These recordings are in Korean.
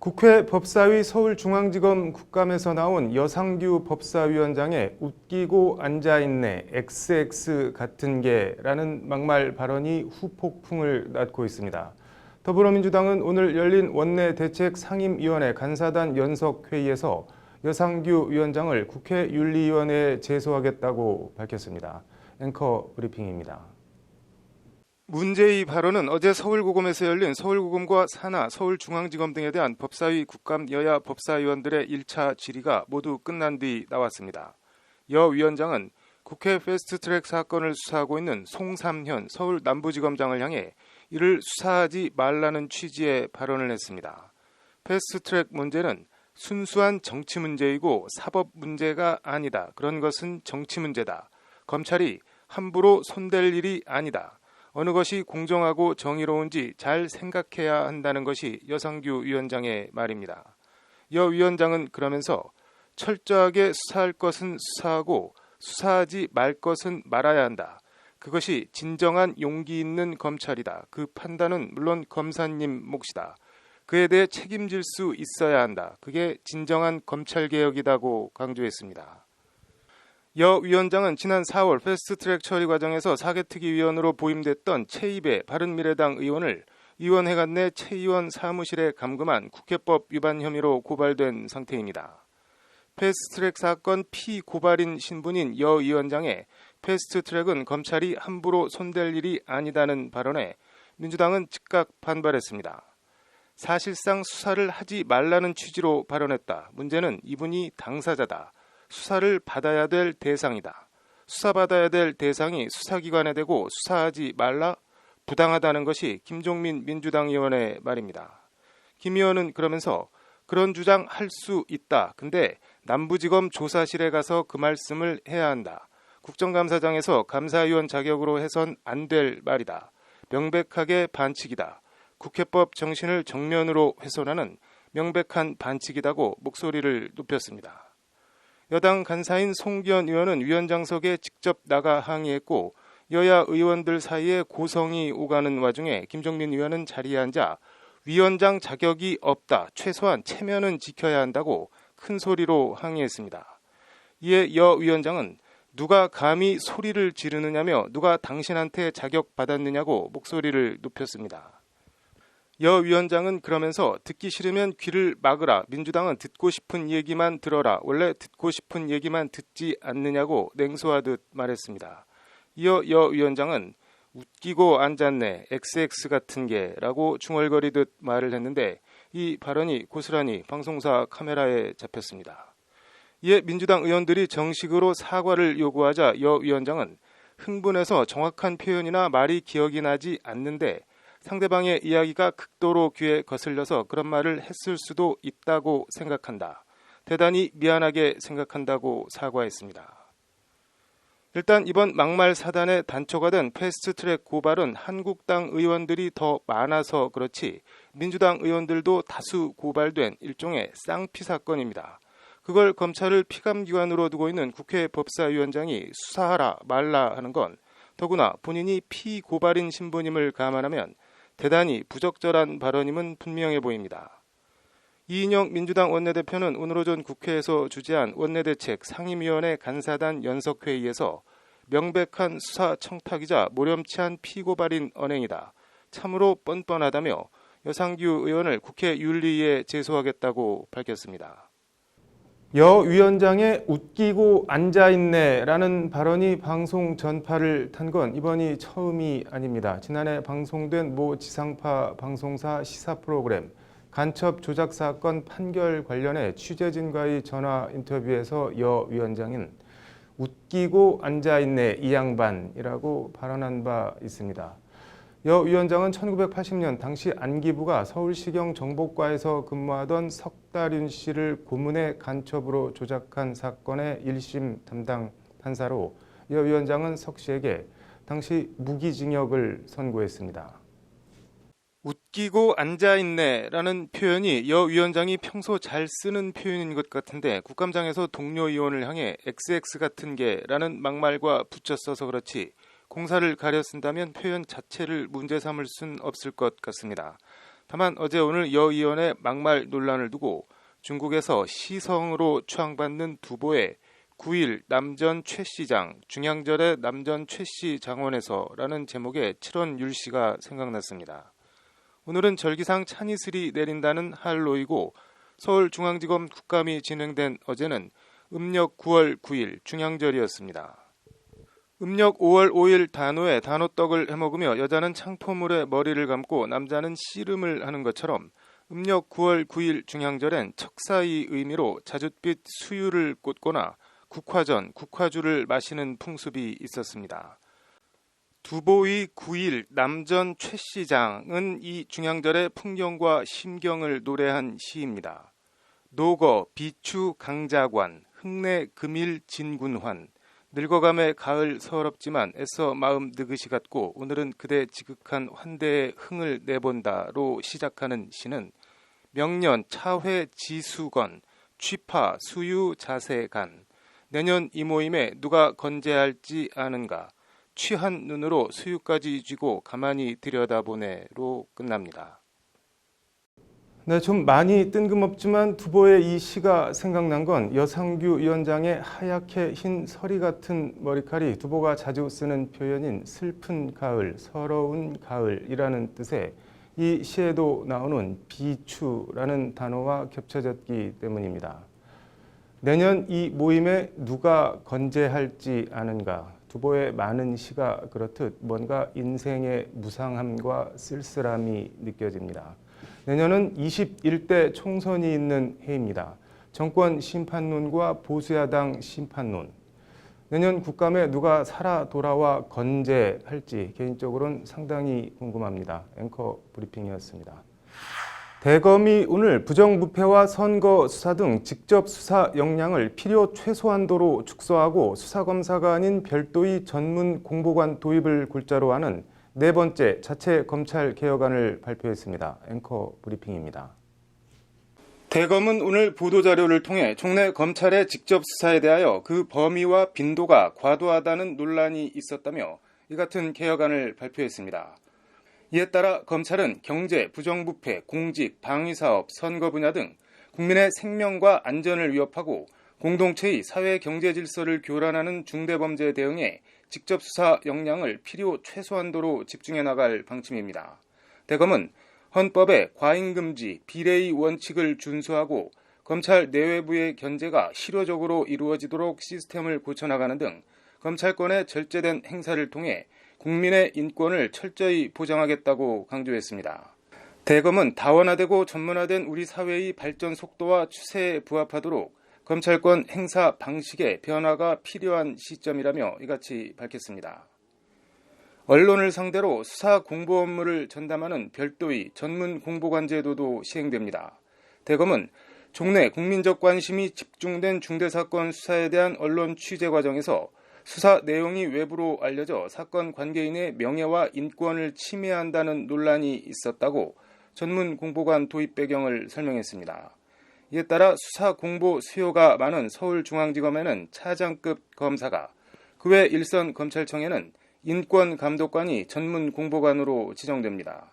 국회 법사위 서울중앙지검 국감에서 나온 여상규 법사위원장의 웃기고 앉아있네 XX 같은 게라는 막말 발언이 후폭풍을 낳고 있습니다. 더불어민주당은 오늘 열린 원내대책 상임위원회 간사단 연석회의에서 여상규 위원장을 국회 윤리위원회에 제소하겠다고 밝혔습니다. 앵커 브리핑입니다. 문제의 발언은 어제 서울고검에서 열린 서울고검과 산하, 서울중앙지검 등에 대한 법사위 국감 여야 법사위원들의 1차 질의가 모두 끝난 뒤 나왔습니다. 여 위원장은 국회 패스트트랙 사건을 수사하고 있는 송삼현 서울 남부지검장을 향해 이를 수사하지 말라는 취지의 발언을 했습니다. 패스트트랙 문제는 순수한 정치 문제이고 사법 문제가 아니다. 그런 것은 정치 문제다. 검찰이 함부로 손댈 일이 아니다. 어느 것이 공정하고 정의로운지 잘 생각해야 한다는 것이 여상규 위원장의 말입니다. 여 위원장은 그러면서 철저하게 수사할 것은 수사하고 수사하지 말 것은 말아야 한다. 그것이 진정한 용기 있는 검찰이다. 그 판단은 물론 검사님 몫이다. 그에 대해 책임질 수 있어야 한다. 그게 진정한 검찰개혁이다고 강조했습니다. 여 위원장은 지난 4월 패스트트랙 처리 과정에서 사개특위위원으로 보임됐던 최입의 바른미래당 의원을 위원회관 내 최 의원 사무실에 감금한 국회법 위반 혐의로 고발된 상태입니다. 패스트트랙 사건 피고발인 신분인 여 위원장의 패스트트랙은 검찰이 함부로 손댈 일이 아니다는 발언에 민주당은 즉각 반발했습니다. 사실상 수사를 하지 말라는 취지로 발언했다. 문제는 이분이 당사자다. 수사를 받아야 될 대상이다. 수사받아야 될 대상이 수사기관에 대고 수사하지 말라? 부당하다는 것이 김종민 민주당 의원의 말입니다. 김 의원은 그러면서 그런 주장 할 수 있다. 근데 남부지검 조사실에 가서 그 말씀을 해야 한다. 국정감사장에서 감사위원 자격으로 해선 안 될 말이다. 명백하게 반칙이다. 국회법 정신을 정면으로 훼손하는 명백한 반칙이다고 목소리를 높였습니다. 여당 간사인 송기현 의원은 위원장석에 직접 나가 항의했고 여야 의원들 사이에 고성이 오가는 와중에 김종민 의원은 자리에 앉아 위원장 자격이 없다. 최소한 체면은 지켜야 한다고 큰 소리로 항의했습니다. 이에 여 위원장은 누가 감히 소리를 지르느냐며 누가 당신한테 자격 받았느냐고 목소리를 높였습니다. 여 위원장은 그러면서 듣기 싫으면 귀를 막으라. 민주당은 듣고 싶은 얘기만 들어라. 원래 듣고 싶은 얘기만 듣지 않느냐고 냉소하듯 말했습니다. 이어 여 위원장은 웃기고 앉았네. XX 같은 게라고 중얼거리듯 말을 했는데 이 발언이 고스란히 방송사 카메라에 잡혔습니다. 이에 민주당 의원들이 정식으로 사과를 요구하자 여 위원장은 흥분해서 정확한 표현이나 말이 기억이 나지 않는데 상대방의 이야기가 극도로 귀에 거슬려서 그런 말을 했을 수도 있다고 생각한다. 대단히 미안하게 생각한다고 사과했습니다. 일단 이번 막말 사단의 단초가 된 패스트트랙 고발은 한국당 의원들이 더 많아서 그렇지 민주당 의원들도 다수 고발된 일종의 쌍피 사건입니다. 그걸 검찰을 피감기관으로 두고 있는 국회 법사위원장이 수사하라 말라 하는 건 더구나 본인이 피고발인 신분임을 감안하면 대단히 부적절한 발언임은 분명해 보입니다. 이인영 민주당 원내대표는 오늘 오전 국회에서 주재한 원내대책 상임위원회 간사단 연석회의에서 명백한 수사 청탁이자 모렴치한 피고발인 언행이다. 참으로 뻔뻔하다며 여상규 의원을 국회 윤리위에 제소하겠다고 밝혔습니다. 여 위원장의 웃기고 앉아있네라는 발언이 방송 전파를 탄 건 이번이 처음이 아닙니다. 지난해 방송된 모 지상파 방송사 시사 프로그램 간첩 조작 사건 판결 관련해 취재진과의 전화 인터뷰에서 여 위원장은 웃기고 앉아있네 이 양반이라고 발언한 바 있습니다. 여 위원장은 1980년 당시 안기부가 서울시경 정보과에서 근무하던 석다륜 씨를 고문의 간첩으로 조작한 사건의 1심 담당 판사로 여 위원장은 석 씨에게 당시 무기징역을 선고했습니다. 웃기고 앉아있네라는 표현이 여 위원장이 평소 잘 쓰는 표현인 것 같은데 국감장에서 동료 의원을 향해 XX 같은 게라는 막말과 붙여 써서 그렇지 공사를 가려 쓴다면 표현 자체를 문제 삼을 순 없을 것 같습니다. 다만 어제 오늘 여 의원의 막말 논란을 두고 중국에서 시성으로 추앙받는 두보의 9일 남전 최씨장, 중양절의 남전 최씨 장원에서라는 제목의 7원 율시가 생각났습니다. 오늘은 절기상 찬이슬이 내린다는 할로이고 서울중앙지검 국감이 진행된 어제는 음력 9월 9일 중양절이었습니다. 음력 5월 5일 단오에 단오떡을 해먹으며 여자는 창포물에 머리를 감고 남자는 씨름을 하는 것처럼 음력 9월 9일 중양절엔 척사의 의미로 자줏빛 수유를 꽂거나 국화전, 국화주를 마시는 풍습이 있었습니다. 두보의 9일 남전 최씨장은 이 중양절의 풍경과 심경을 노래한 시입니다. 노거, 비추, 강자관, 흑내, 금일, 진군환, 늙어감의 가을 서럽지만 애써 마음 느긋이 같고 오늘은 그대 지극한 환대의 흥을 내본다로 시작하는 시는 명년, 차회, 지수건, 취파, 수유, 자세간, 내년 이 모임에 누가 건재할지 아는가, 취한 눈으로 수유까지 쥐고 가만히 들여다보네로 끝납니다. 네, 좀 많이 뜬금없지만 두보의 이 시가 생각난 건 여상규 위원장의 하얗게 흰 서리 같은 머리칼이 두보가 자주 쓰는 표현인 슬픈 가을, 서러운 가을이라는 뜻의 이 시에도 나오는 비추라는 단어와 겹쳐졌기 때문입니다. 내년 이 모임에 누가 건재할지 아는가, 두보의 많은 시가 그렇듯 뭔가 인생의 무상함과 쓸쓸함이 느껴집니다. 내년은 21대 총선이 있는 해입니다. 정권 심판론과 보수야당 심판론. 내년 국감에 누가 살아 돌아와 건재할지 개인적으로는 상당히 궁금합니다. 앵커 브리핑이었습니다. 대검이 오늘 부정부패와 선거 수사 등 직접 수사 역량을 필요 최소한도로 축소하고 수사검사가 아닌 별도의 전문 공보관 도입을 골자로 하는 네 번째 자체 검찰 개혁안을 발표했습니다. 앵커 브리핑입니다. 대검은 오늘 보도자료를 통해 종래 검찰의 직접 수사에 대하여 그 범위와 빈도가 과도하다는 논란이 있었다며 이 같은 개혁안을 발표했습니다. 이에 따라 검찰은 경제, 부정부패, 공직, 방위사업, 선거 분야 등 국민의 생명과 안전을 위협하고 공동체의 사회 경제 질서를 교란하는 중대범죄 대응에 직접 수사 역량을 필요 최소한도로 집중해 나갈 방침입니다. 대검은 헌법의 과잉금지, 비례의 원칙을 준수하고 검찰 내외부의 견제가 실효적으로 이루어지도록 시스템을 고쳐나가는 등 검찰권의 절제된 행사를 통해 국민의 인권을 철저히 보장하겠다고 강조했습니다. 대검은 다원화되고 전문화된 우리 사회의 발전 속도와 추세에 부합하도록 검찰권 행사 방식의 변화가 필요한 시점이라며 이같이 밝혔습니다. 언론을 상대로 수사 공보 업무를 전담하는 별도의 전문 공보관 제도도 시행됩니다. 대검은 종래 국민적 관심이 집중된 중대사건 수사에 대한 언론 취재 과정에서 수사 내용이 외부로 알려져 사건 관계인의 명예와 인권을 침해한다는 논란이 있었다고 전문 공보관 도입 배경을 설명했습니다. 이에 따라 수사 공보 수요가 많은 서울중앙지검에는 차장급 검사가, 그 외 일선 검찰청에는 인권감독관이 전문 공보관으로 지정됩니다.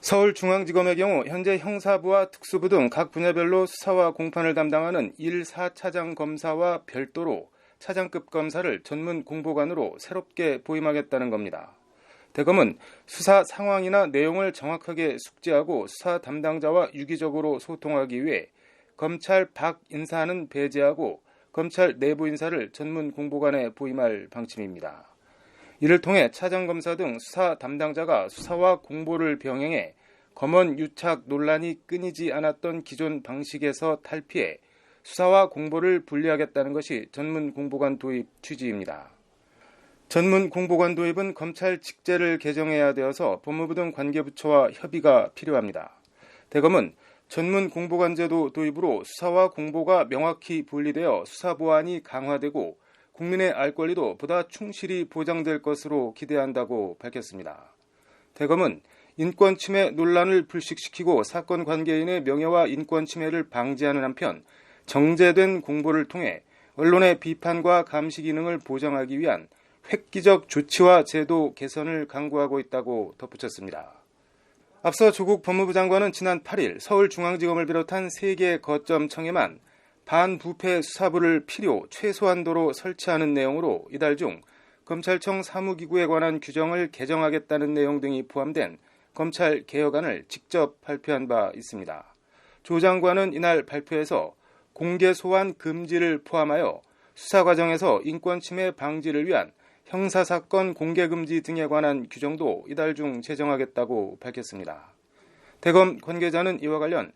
서울중앙지검의 경우 현재 형사부와 특수부 등 각 분야별로 수사와 공판을 담당하는 1, 4차장 검사와 별도로 차장급 검사를 전문 공보관으로 새롭게 보임하겠다는 겁니다. 대검은 수사 상황이나 내용을 정확하게 숙지하고 수사 담당자와 유기적으로 소통하기 위해 검찰 밖 인사는 배제하고 검찰 내부 인사를 전문 공보관에 보임할 방침입니다. 이를 통해 차장검사 등 수사 담당자가 수사와 공보를 병행해 검언 유착 논란이 끊이지 않았던 기존 방식에서 탈피해 수사와 공보를 분리하겠다는 것이 전문 공보관 도입 취지입니다. 전문 공보관 도입은 검찰 직제를 개정해야 되어서 법무부 등 관계부처와 협의가 필요합니다. 대검은 전문 공보관 제도 도입으로 수사와 공보가 명확히 분리되어 수사 보안이 강화되고 국민의 알 권리도 보다 충실히 보장될 것으로 기대한다고 밝혔습니다. 대검은 인권 침해 논란을 불식시키고 사건 관계인의 명예와 인권 침해를 방지하는 한편 정제된 공보를 통해 언론의 비판과 감시 기능을 보장하기 위한 획기적 조치와 제도 개선을 강구하고 있다고 덧붙였습니다. 앞서 조국 법무부 장관은 지난 8일 서울중앙지검을 비롯한 3개 거점청에만 반부패 수사부를 필요 최소한도로 설치하는 내용으로 이달 중 검찰청 사무기구에 관한 규정을 개정하겠다는 내용 등이 포함된 검찰 개혁안을 직접 발표한 바 있습니다. 조 장관은 이날 발표에서 공개 소환 금지를 포함하여 수사 과정에서 인권 침해 방지를 위한 형사사건 공개금지 등에 관한 규정도 이달 중 제정하겠다고 밝혔습니다. 대검 관계자는 이와 관련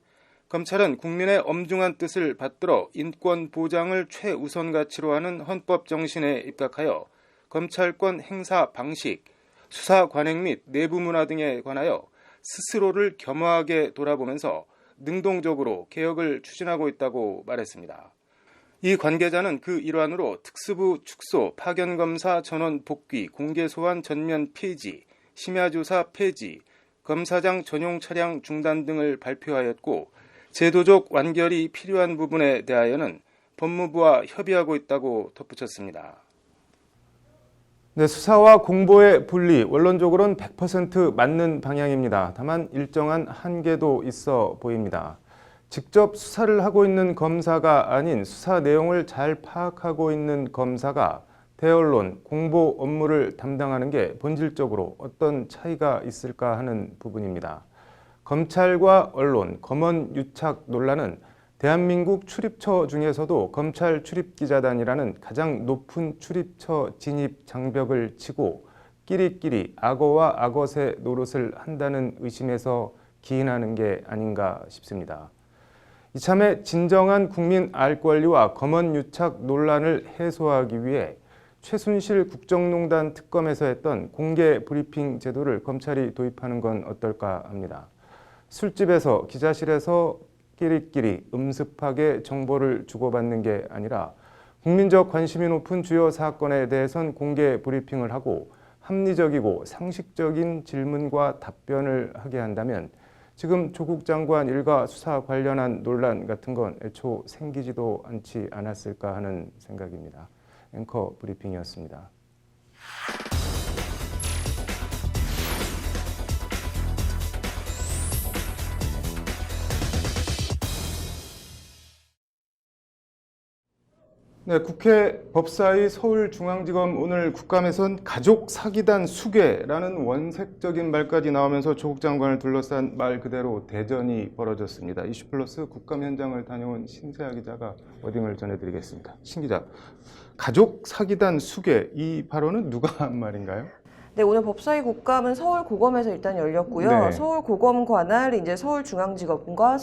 검찰은 국민의 엄중한 뜻을 받들어 인권 보장을 최우선 가치로 하는 헌법 정신에 입각하여 검찰권 행사 방식, 수사 관행 및 내부 문화 등에 관하여 스스로를 겸허하게 돌아보면서 능동적으로 개혁을 추진하고 있다고 말했습니다. 이 관계자는 그 일환으로 특수부 축소, 파견검사 전원 복귀, 공개소환 전면 폐지, 심야조사 폐지, 검사장 전용 차량 중단 등을 발표하였고 제도적 완결이 필요한 부분에 대하여는 법무부와 협의하고 있다고 덧붙였습니다. 네, 수사와 공보의 분리, 원론적으로는 100% 맞는 방향입니다. 다만 일정한 한계도 있어 보입니다. 직접 수사를 하고 있는 검사가 아닌 수사 내용을 잘 파악하고 있는 검사가 대언론, 공보 업무를 담당하는 게 본질적으로 어떤 차이가 있을까 하는 부분입니다. 검찰과 언론, 검언 유착 논란은 대한민국 출입처 중에서도 검찰 출입기자단이라는 가장 높은 출입처 진입 장벽을 치고 끼리끼리 악어와 악어새 노릇을 한다는 의심에서 기인하는 게 아닌가 싶습니다. 이참에 진정한 국민 알 권리와 검언 유착 논란을 해소하기 위해 최순실 국정농단 특검에서 했던 공개 브리핑 제도를 검찰이 도입하는 건 어떨까 합니다. 술집에서 기자실에서 끼리끼리 음습하게 정보를 주고받는 게 아니라 국민적 관심이 높은 주요 사건에 대해선 공개 브리핑을 하고 합리적이고 상식적인 질문과 답변을 하게 한다면 지금 조국 장관 일가 수사 관련한 논란 같은 건 애초 생기지도 않지 않았을까 하는 생각입니다. 앵커 브리핑이었습니다. 네, 국회 법사위 서울중앙지검 오늘 국감에선 가족 사기단 수괴라는 원색적인 말까지 나오면서 조국 장관을 둘러싼 말 그대로 대전이 벌어졌습니다. 이슈플러스 국감 현장을 다녀온 신세아 기자가 워딩을 전해드리겠습니다. 신 기자, 가족 사기단 수괴 이 발언은 누가 한 말인가요? 네, 오늘 법사위 국감은 서울고검에서 일단 열렸고요. 네. 서울고검 관할 이제 서울중앙지검과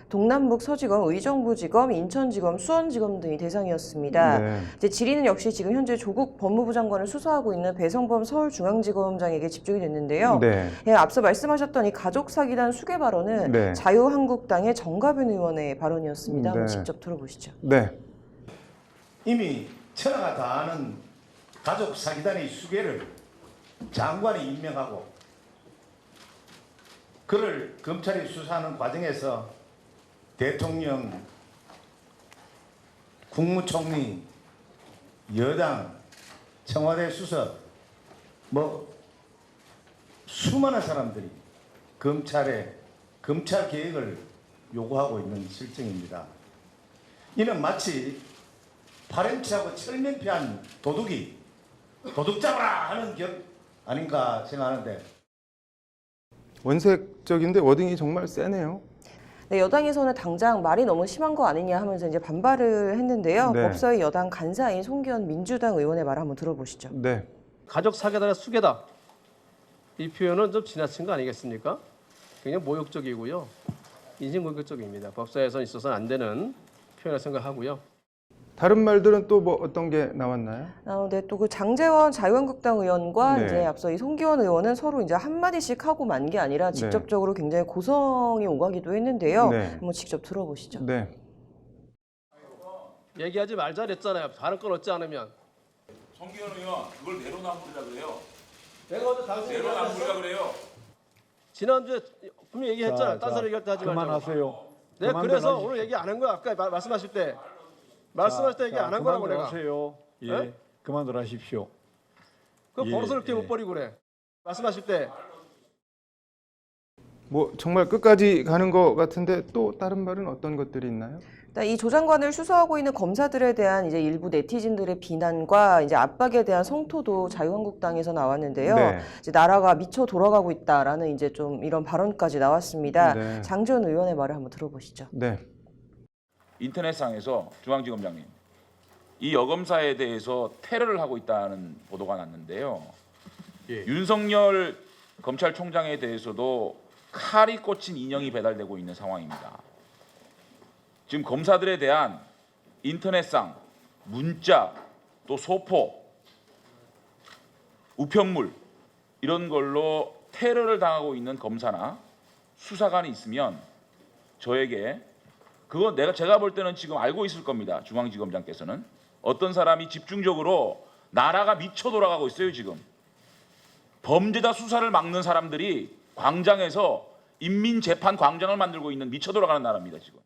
동남북 서지검, 의정부지검, 인천지검, 수원지검 등이 대상이었습니다. 네. 이제 질의는 역시 지금 현재 조국 법무부 장관을 수사하고 있는 배성범 서울중앙지검장에게 집중이 됐는데요. 네. 예, 앞서 말씀하셨던 이 가족 사기단 수괴 발언은 네. 자유한국당의 정가변 의원의 발언이었습니다. 한번 네. 직접 들어보시죠. 네. 이미 천하가 다 아는 가족 사기단의 수괴를 장관이 임명하고 그를 검찰이 수사하는 과정에서 대통령, 국무총리, 여당, 청와대 수석 수많은 사람들이 검찰 개혁을 요구하고 있는 실정입니다. 이는 마치 파렴치하고 철면피한 도둑이 도둑 잡아라 하는 격 아닌가 생각하는데. 원색적인데 워딩이 정말 세네요. 네, 여당에서는 당장 말이 너무 심한 거 아니냐 하면서 이제 반발을 했는데요. 네. 법사위 여당 간사인 송기현 민주당 의원의 말을 한번 들어보시죠. 네. 가족 사기단의 수괴다. 이 표현은 좀 지나친 거 아니겠습니까? 굉장히 모욕적이고요. 인신공격적입니다. 법사위에서 있어서는 안 되는 표현을 생각하고요. 다른 말들은 또 뭐 어떤 게 나왔나요? 네, 또 그 장제원 자유한국당 의원과 네. 이제 앞서 이 송기현 의원은 서로 이제 한마디씩 하고 만 게 아니라 직접적으로 굉장히 고성이 오가기도 했는데요. 네. 한번 직접 들어보시죠. 네. 얘기하지 말자 그랬잖아요. 발언권 얻지 않으면. 송기현 의원 그걸 내로남불이라 그래요. 내가 어제 당신 내로남불이라 그래요. 지난주에 분명히 얘기했잖아요. 딴 사람 얘기할 때 하지 말자고. 그만하세요. 네, 그래서 오늘 얘기 안 한 거야. 아까 말씀하실 때. 말씀하실 때 얘기 안 한 거라고 내가. 하세요. 예, 네? 그만들 하십시오. 그 예, 버릇을 이렇게 예. 못 버리고 그래. 말씀하실 때. 뭐 정말 끝까지 가는 것 같은데 또 다른 말은 어떤 것들이 있나요? 이 조 장관을 수사하고 있는 검사들에 대한 이제 일부 네티즌들의 비난과 이제 압박에 대한 성토도 자유한국당에서 나왔는데요. 네. 이제 나라가 미쳐 돌아가고 있다라는 이제 좀 이런 발언까지 나왔습니다. 네. 장지원 의원의 말을 한번 들어보시죠. 네. 인터넷상에서 중앙지검장님, 이 여검사에 대해서 테러를 하고 있다는 보도가 났는데요. 윤석열 검찰총장에 대해서도 칼이 꽂힌 인형이 배달되고 있는 상황입니다. 지금 검사들에 대한 인터넷상 문자, 또 소포, 우편물 이런 걸로 테러를 당하고 있는 검사나 수사관이 있으면 저에게 그거 제가 볼 때는 지금 알고 있을 겁니다. 중앙지검장께서는 어떤 사람이 집중적으로 나라가 미쳐 돌아가고 있어요. 지금 범죄자 수사를 막는 사람들이 광장에서 인민재판 광장을 만들고 있는 미쳐 돌아가는 나라입니다. 지금.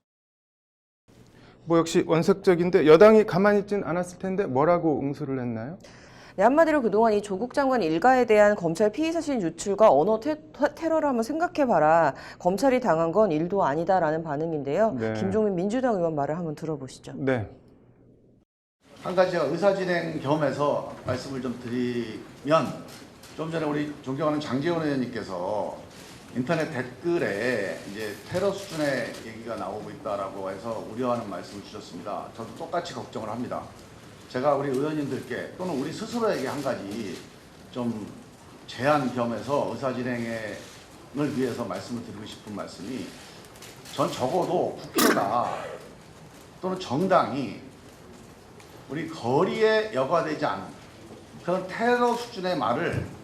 뭐 역시 원색적인데 여당이 가만히 있진 않았을 텐데 뭐라고 응수를 했나요? 네, 한마디로 그동안 이 조국 장관 일가에 대한 검찰 피의 사실 유출과 언어 테러를 한번 생각해봐라. 검찰이 당한 건 일도 아니다라는 반응인데요. 네. 김종민 민주당 의원 말을 한번 들어보시죠. 네. 한 가지 제가 의사진행 겸해서 말씀을 좀 드리면 좀 전에 우리 존경하는 장제원 의원님께서 인터넷 댓글에 이제 테러 수준의 얘기가 나오고 있다라고 해서 우려하는 말씀을 주셨습니다. 저도 똑같이 걱정을 합니다. 제가 우리 의원님들께 또는 우리 스스로에게 한 가지 좀 제안 겸해서 의사진행을 위해서 말씀을 드리고 싶은 말씀이 전 적어도 국회가 또는 정당이 우리 거리에 여과되지 않은 그런 테러 수준의 말을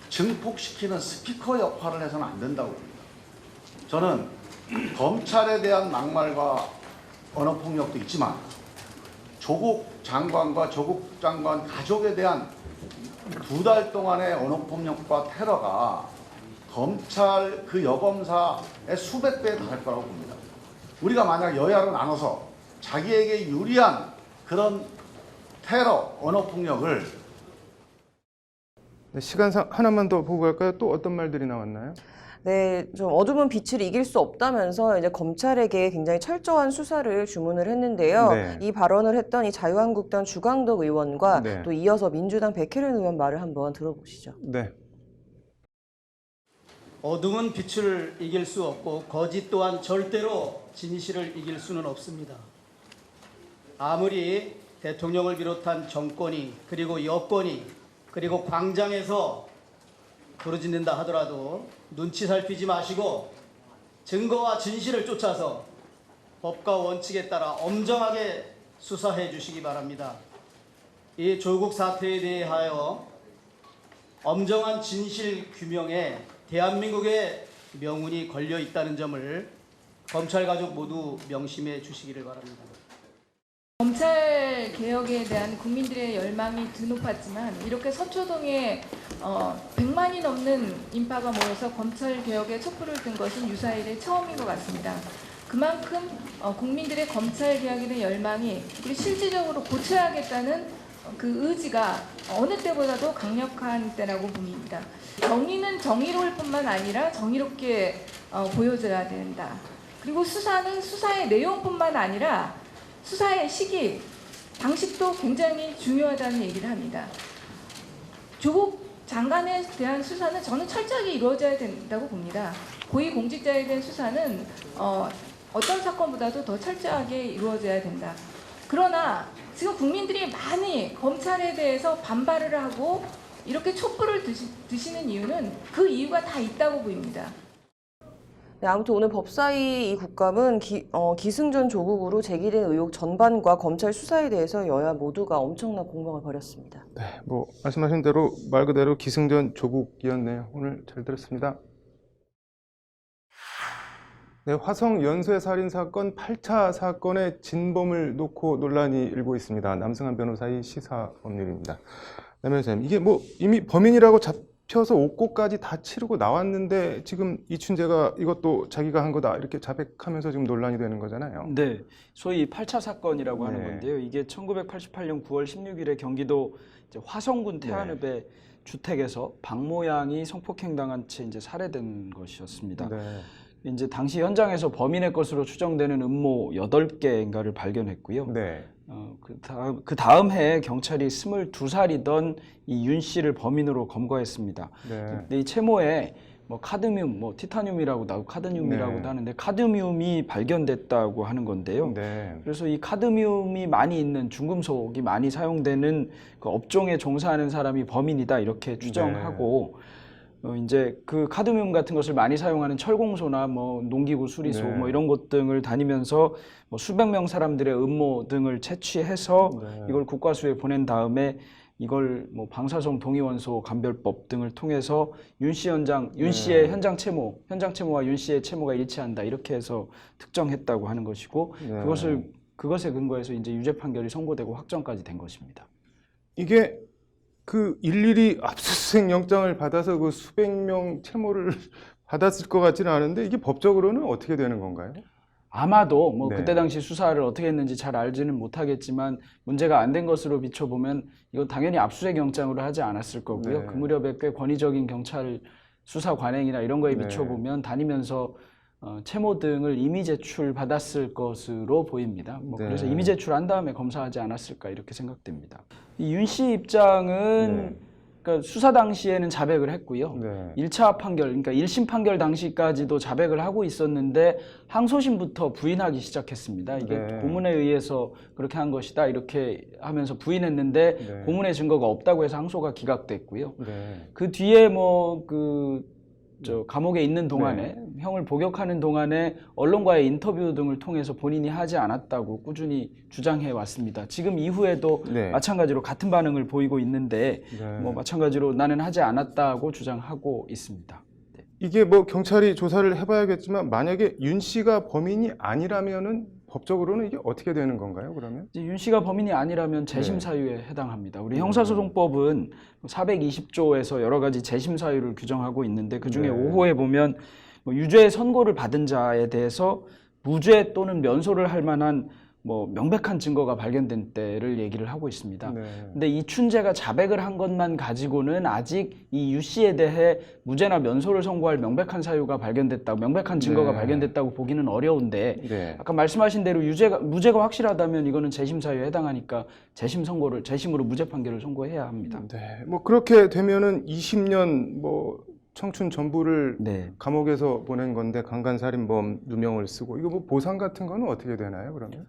증폭시키는 스피커 역할을 해서는 안 된다고 봅니다. 저는 검찰에 대한 막말과 언어폭력도 있지만 조국 장관과 조국 장관 가족에 대한 2달 동안의 언어폭력과 테러가 검찰 그 여검사의 수백 배에 달할 거라고 봅니다. 우리가 만약 여야로 나눠서 자기에게 유리한 그런 테러, 언어폭력을 네, 시간상 하나만 더 보고 갈까요? 또 어떤 말들이 나왔나요? 네, 좀 어둠은 빛을 이길 수 없다면서 이제 검찰에게 굉장히 철저한 수사를 주문을 했는데요. 네. 이 발언을 했던 이 자유한국당 주광덕 의원과 네. 또 이어서 민주당 백혜련 의원 말을 한번 들어보시죠. 네. 어둠은 빛을 이길 수 없고 거짓 또한 절대로 진실을 이길 수는 없습니다. 아무리 대통령을 비롯한 정권이 그리고 여권이 그리고 광장에서 부르짖는다 하더라도 눈치 살피지 마시고 증거와 진실을 쫓아서 법과 원칙에 따라 엄정하게 수사해 주시기 바랍니다. 이 조국 사태에 대하여 엄정한 진실 규명에 대한민국의 명운이 걸려 있다는 점을 검찰 가족 모두 명심해 주시기를 바랍니다. 검찰 개혁에 대한 국민들의 열망이 드높았지만 이렇게 서초동에 100만이 넘는 인파가 모여서 검찰 개혁에 촛불을 든 것은 유사일의 처음인 것 같습니다. 그만큼 국민들의 검찰 개혁에 대한 열망이 우리 실질적으로 고쳐야겠다는 그 의지가 어느 때보다도 강력한 때라고 봅니다. 정의는 정의로울 뿐만 아니라 정의롭게 보여져야 된다. 그리고 수사는 수사의 내용뿐만 아니라 수사의 시기, 방식도 굉장히 중요하다는 얘기를 합니다. 조국 장관에 대한 수사는 저는 철저하게 이루어져야 된다고 봅니다. 고위공직자에 대한 수사는 어떤 사건보다도 더 철저하게 이루어져야 된다. 그러나 지금 국민들이 많이 검찰에 대해서 반발을 하고 이렇게 촛불을 드시는 이유는 그 이유가 다 있다고 보입니다. 네, 아무튼 오늘 법사위 이 국감은 기승전 조국으로 제기된 의혹 전반과 검찰 수사에 대해서 여야 모두가 엄청난 공방을 벌였습니다. 네, 뭐 말씀하신 대로 말 그대로 기승전 조국이었네요. 오늘 잘 들었습니다. 네, 화성 연쇄 살인 사건 8차 사건의 진범을 놓고 논란이 일고 있습니다. 남승한 변호사의 시사법률입니다. 남 변호사님, 이게 뭐 이미 범인이라고 잡혀서 옥고까지 다 치르고 나왔는데 지금 이춘재가 이것도 자기가 한 거다 이렇게 자백하면서 지금 논란이 되는 거잖아요. 네, 소위 8차 사건이라고 하는 네. 건데요. 이게 1988년 9월 16일에 경기도 이제 화성군 태안읍에 주택에서 방 모양이 성폭행당한 채 이제 살해된 것이었습니다. 네. 이제 당시 현장에서 범인의 것으로 추정되는 음모 8개인가를 발견했고요. 네. 그 다음 해에 경찰이 22살이던 이 윤 씨를 범인으로 검거했습니다. 네. 근데 이 채모에 뭐 카드뮴, 뭐 티타늄이라고도 하고 카드뮴이라고도 네. 하는데 카드뮴이 발견됐다고 하는 건데요. 네. 그래서 이 카드뮴이 많이 있는 중금속이 많이 사용되는 그 업종에 종사하는 사람이 범인이다 이렇게 추정하고 이제 그 카드뮴 같은 것을 많이 사용하는 철공소나 뭐 농기구 수리소 네. 뭐 이런 곳 등을 다니면서 뭐 수백 명 사람들의 음모 등을 채취해서 네. 이걸 국과수에 보낸 다음에 이걸 뭐 방사성 동위원소 감별법 등을 통해서 윤 씨의 현장 채모와 윤 씨의 채모가 일치한다 이렇게 해서 특정했다고 하는 것이고 네. 그것에 근거해서 이제 유죄 판결이 선고되고 확정까지 된 것입니다. 이게 그 일일이 압수수색 영장을 받아서 그 수백 명 채모를 받았을 것 같지는 않은데 이게 법적으로는 어떻게 되는 건가요? 아마도 뭐 네. 그때 당시 수사를 어떻게 했는지 잘 알지는 못하겠지만 문제가 안 된 것으로 비춰보면 이건 당연히 압수수색 영장으로 하지 않았을 거고요. 네. 그 무렵에 꽤 권위적인 경찰 수사 관행이나 이런 거에 네. 비춰보면 다니면서 채모 등을 임의 제출 받았을 것으로 보입니다. 뭐 네. 그래서 임의 제출한 다음에 검사하지 않았을까 이렇게 생각됩니다. 이 윤 씨 입장은 그러니까 수사 당시에는 자백을 했고요. 네. 1차 판결, 그러니까 1심 판결 당시까지도 자백을 하고 있었는데 항소심부터 부인하기 시작했습니다. 이게 네. 고문에 의해서 그렇게 한 것이다 이렇게 하면서 부인했는데 네. 고문의 증거가 없다고 해서 항소가 기각됐고요. 네. 그 뒤에 뭐 감옥에 있는 동안에 네. 형을 복역하는 동안에 언론과의 인터뷰 등을 통해서 본인이 하지 않았다고 꾸준히 주장해 왔습니다. 지금 이후에도 네. 마찬가지로 같은 반응을 보이고 있는데 네. 뭐 마찬가지로 나는 하지 않았다고 주장하고 있습니다. 네. 이게 뭐 경찰이 조사를 해봐야겠지만 만약에 윤 씨가 범인이 아니라면은 법적으로는 이게 어떻게 되는 건가요? 그러면? 이제 윤 씨가 범인이 아니라면 재심 네. 사유에 해당합니다. 우리 형사소송법은 420조에서 여러 가지 재심 사유를 규정하고 있는데 그 중에 네. 5호에 보면 뭐 유죄 선고를 받은 자에 대해서 무죄 또는 면소를 할 만한 뭐 명백한 증거가 발견된 때를 얘기를 하고 있습니다. 네. 근데 이 춘재가 자백을 한 것만 가지고는 아직 이 유 씨에 대해 무죄나 면소를 선고할 명백한 사유가 발견됐다고, 명백한 증거가 네. 발견됐다고 보기는 어려운데 네. 아까 말씀하신 대로 무죄가 확실하다면 이거는 재심 사유에 해당하니까 재심으로 무죄 판결을 선고해야 합니다. 네. 뭐 그렇게 되면은 20년 뭐 청춘 전부를 네. 감옥에서 보낸 건데 강간살인범 누명을 쓰고 이거 뭐 보상 같은 거는 어떻게 되나요? 그러면?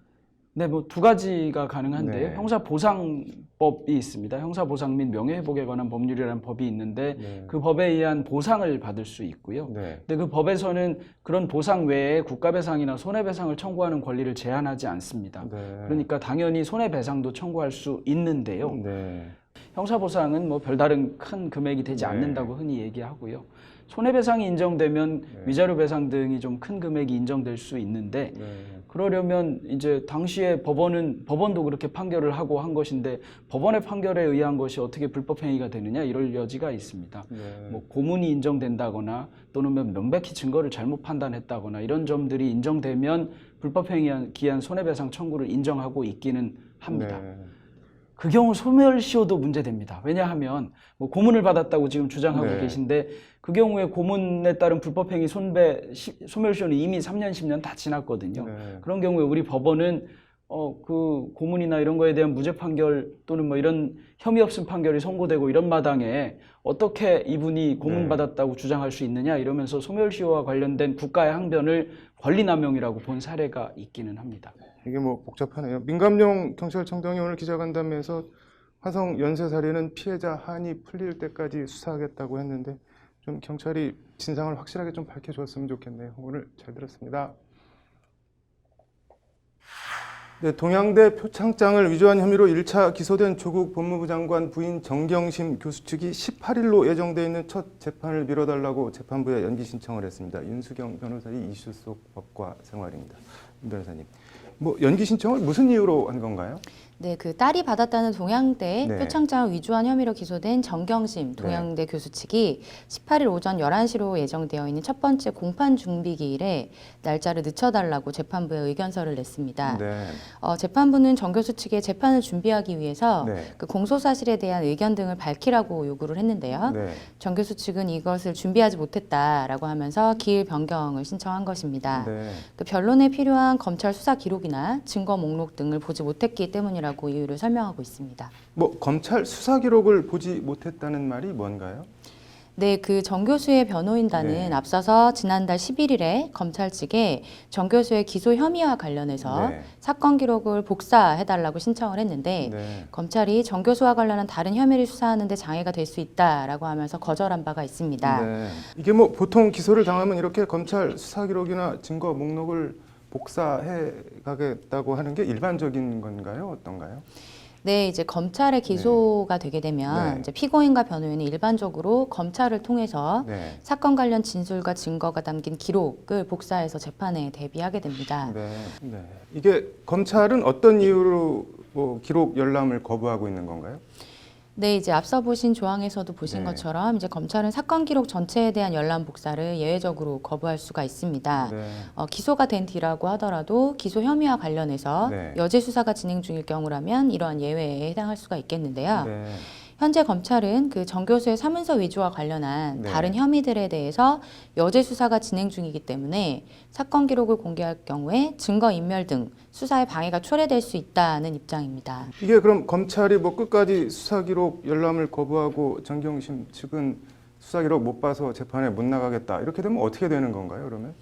네, 뭐 두 가지가 가능한데요. 네. 형사보상법이 있습니다. 형사보상 및 명예회복에 관한 법률이라는 법이 있는데 네. 그 법에 의한 보상을 받을 수 있고요. 네. 근데 그 법에서는 그런 보상 외에 국가배상이나 손해배상을 청구하는 권리를 제한하지 않습니다. 네. 그러니까 당연히 손해배상도 청구할 수 있는데요. 네. 형사보상은 뭐 별다른 큰 금액이 되지 네. 않는다고 흔히 얘기하고요. 손해배상이 인정되면 네. 위자료 배상 등이 좀 큰 금액이 인정될 수 있는데 네. 그러려면 이제 당시에 법원도 그렇게 판결을 하고 한 것인데 법원의 판결에 의한 것이 어떻게 불법행위가 되느냐 이럴 여지가 있습니다. 네. 뭐 고문이 인정된다거나 또는 명백히 증거를 잘못 판단했다거나 이런 점들이 인정되면 불법행위에 기한 손해배상 청구를 인정하고 있기는 합니다. 네. 그 경우 소멸시효도 문제됩니다. 왜냐하면 뭐 고문을 받았다고 지금 주장하고 네. 계신데 그 경우에 고문에 따른 불법행위 소멸시효는 이미 3년, 10년 다 지났거든요. 네. 그런 경우에 우리 법원은 그 고문이나 이런 거에 대한 무죄 판결 또는 뭐 이런 혐의 없음 판결이 선고되고 이런 마당에 어떻게 이분이 고문받았다고 주장할 수 있느냐 이러면서 소멸시효와 관련된 국가의 항변을 권리남용이라고 본 사례가 있기는 합니다. 이게 뭐 복잡하네요. 민감용 경찰청장이 오늘 기자간담회에서 화성 연쇄살인은 피해자 한이 풀릴 때까지 수사하겠다고 했는데 좀 경찰이 진상을 확실하게 좀 밝혀줬으면 좋겠네요. 오늘 잘 들었습니다. 네, 동양대 표창장을 위조한 혐의로 1차 기소된 조국 법무부 장관 부인 정경심 교수 측이 18일로 예정돼 있는 첫 재판을 미뤄달라고 재판부에 연기 신청을 했습니다. 윤수경 변호사의 이슈 속 법과 생활입니다. 윤 변호사님, 뭐 연기 신청을 무슨 이유로 한 건가요? 네, 그 딸이 받았다는 동양대 네. 표창장을 위조한 혐의로 기소된 정경심 동양대 교수 측이 18일 오전 11시로 예정되어 있는 첫 번째 공판 준비 기일에 날짜를 늦춰달라고 재판부에 의견서를 냈습니다. 네. 재판부는 정 교수 측에 재판을 준비하기 위해서 네. 그 공소 사실에 대한 의견 등을 밝히라고 요구를 했는데요. 네. 정 교수 측은 이것을 준비하지 못했다라고 하면서 기일 변경을 신청한 것입니다. 네. 그 변론에 필요한 검찰 수사 기록이나 증거 목록 등을 보지 못했기 때문이라고 이유를 설명하고 있습니다. 뭐 검찰 수사 기록을 보지 못했다는 말이 뭔가요? 네, 그 정 교수의 변호인단은 네. 앞서서 지난달 11일에 검찰 측에 정 교수의 기소 혐의와 관련해서 네. 사건 기록을 복사해달라고 신청을 했는데 네. 검찰이 정 교수와 관련한 다른 혐의를 수사하는 데 장애가 될 수 있다라고 하면서 거절한 바가 있습니다. 네. 이게 뭐 보통 기소를 당하면 이렇게 검찰 수사 기록이나 증거 목록을 복사해 가겠다고 하는 게 일반적인 건가요? 어떤가요? 네, 이제 검찰에 기소가 되게 되면 네. 이제 피고인과 변호인은 일반적으로 검찰을 통해서 네. 사건 관련 진술과 증거가 담긴 기록을 복사해서 재판에 대비하게 됩니다. 네. 네. 이게 검찰은 어떤 이유로 뭐 기록 열람을 거부하고 있는 건가요? 네, 이제 앞서 보신 조항에서도 보신 네. 것처럼 이제 검찰은 사건 기록 전체에 대한 열람 복사를 예외적으로 거부할 수가 있습니다. 네. 기소가 된 뒤라고 하더라도 기소 혐의와 관련해서 네. 여죄 수사가 진행 중일 경우라면 이러한 예외에 해당할 수가 있겠는데요. 네. 현재 검찰은 그 정 교수의 사문서 위조와 관련한 네. 다른 혐의들에 대해서 여죄 수사가 진행 중이기 때문에 사건 기록을 공개할 경우에 증거 인멸 등 수사에 방해가 초래될 수 있다는 입장입니다. 이게 그럼 검찰이 뭐 끝까지 수사 기록 열람을 거부하고 정경심 측은 수사 기록 못 봐서 재판에 못 나가겠다. 이렇게 되면 어떻게 되는 건가요, 그러면?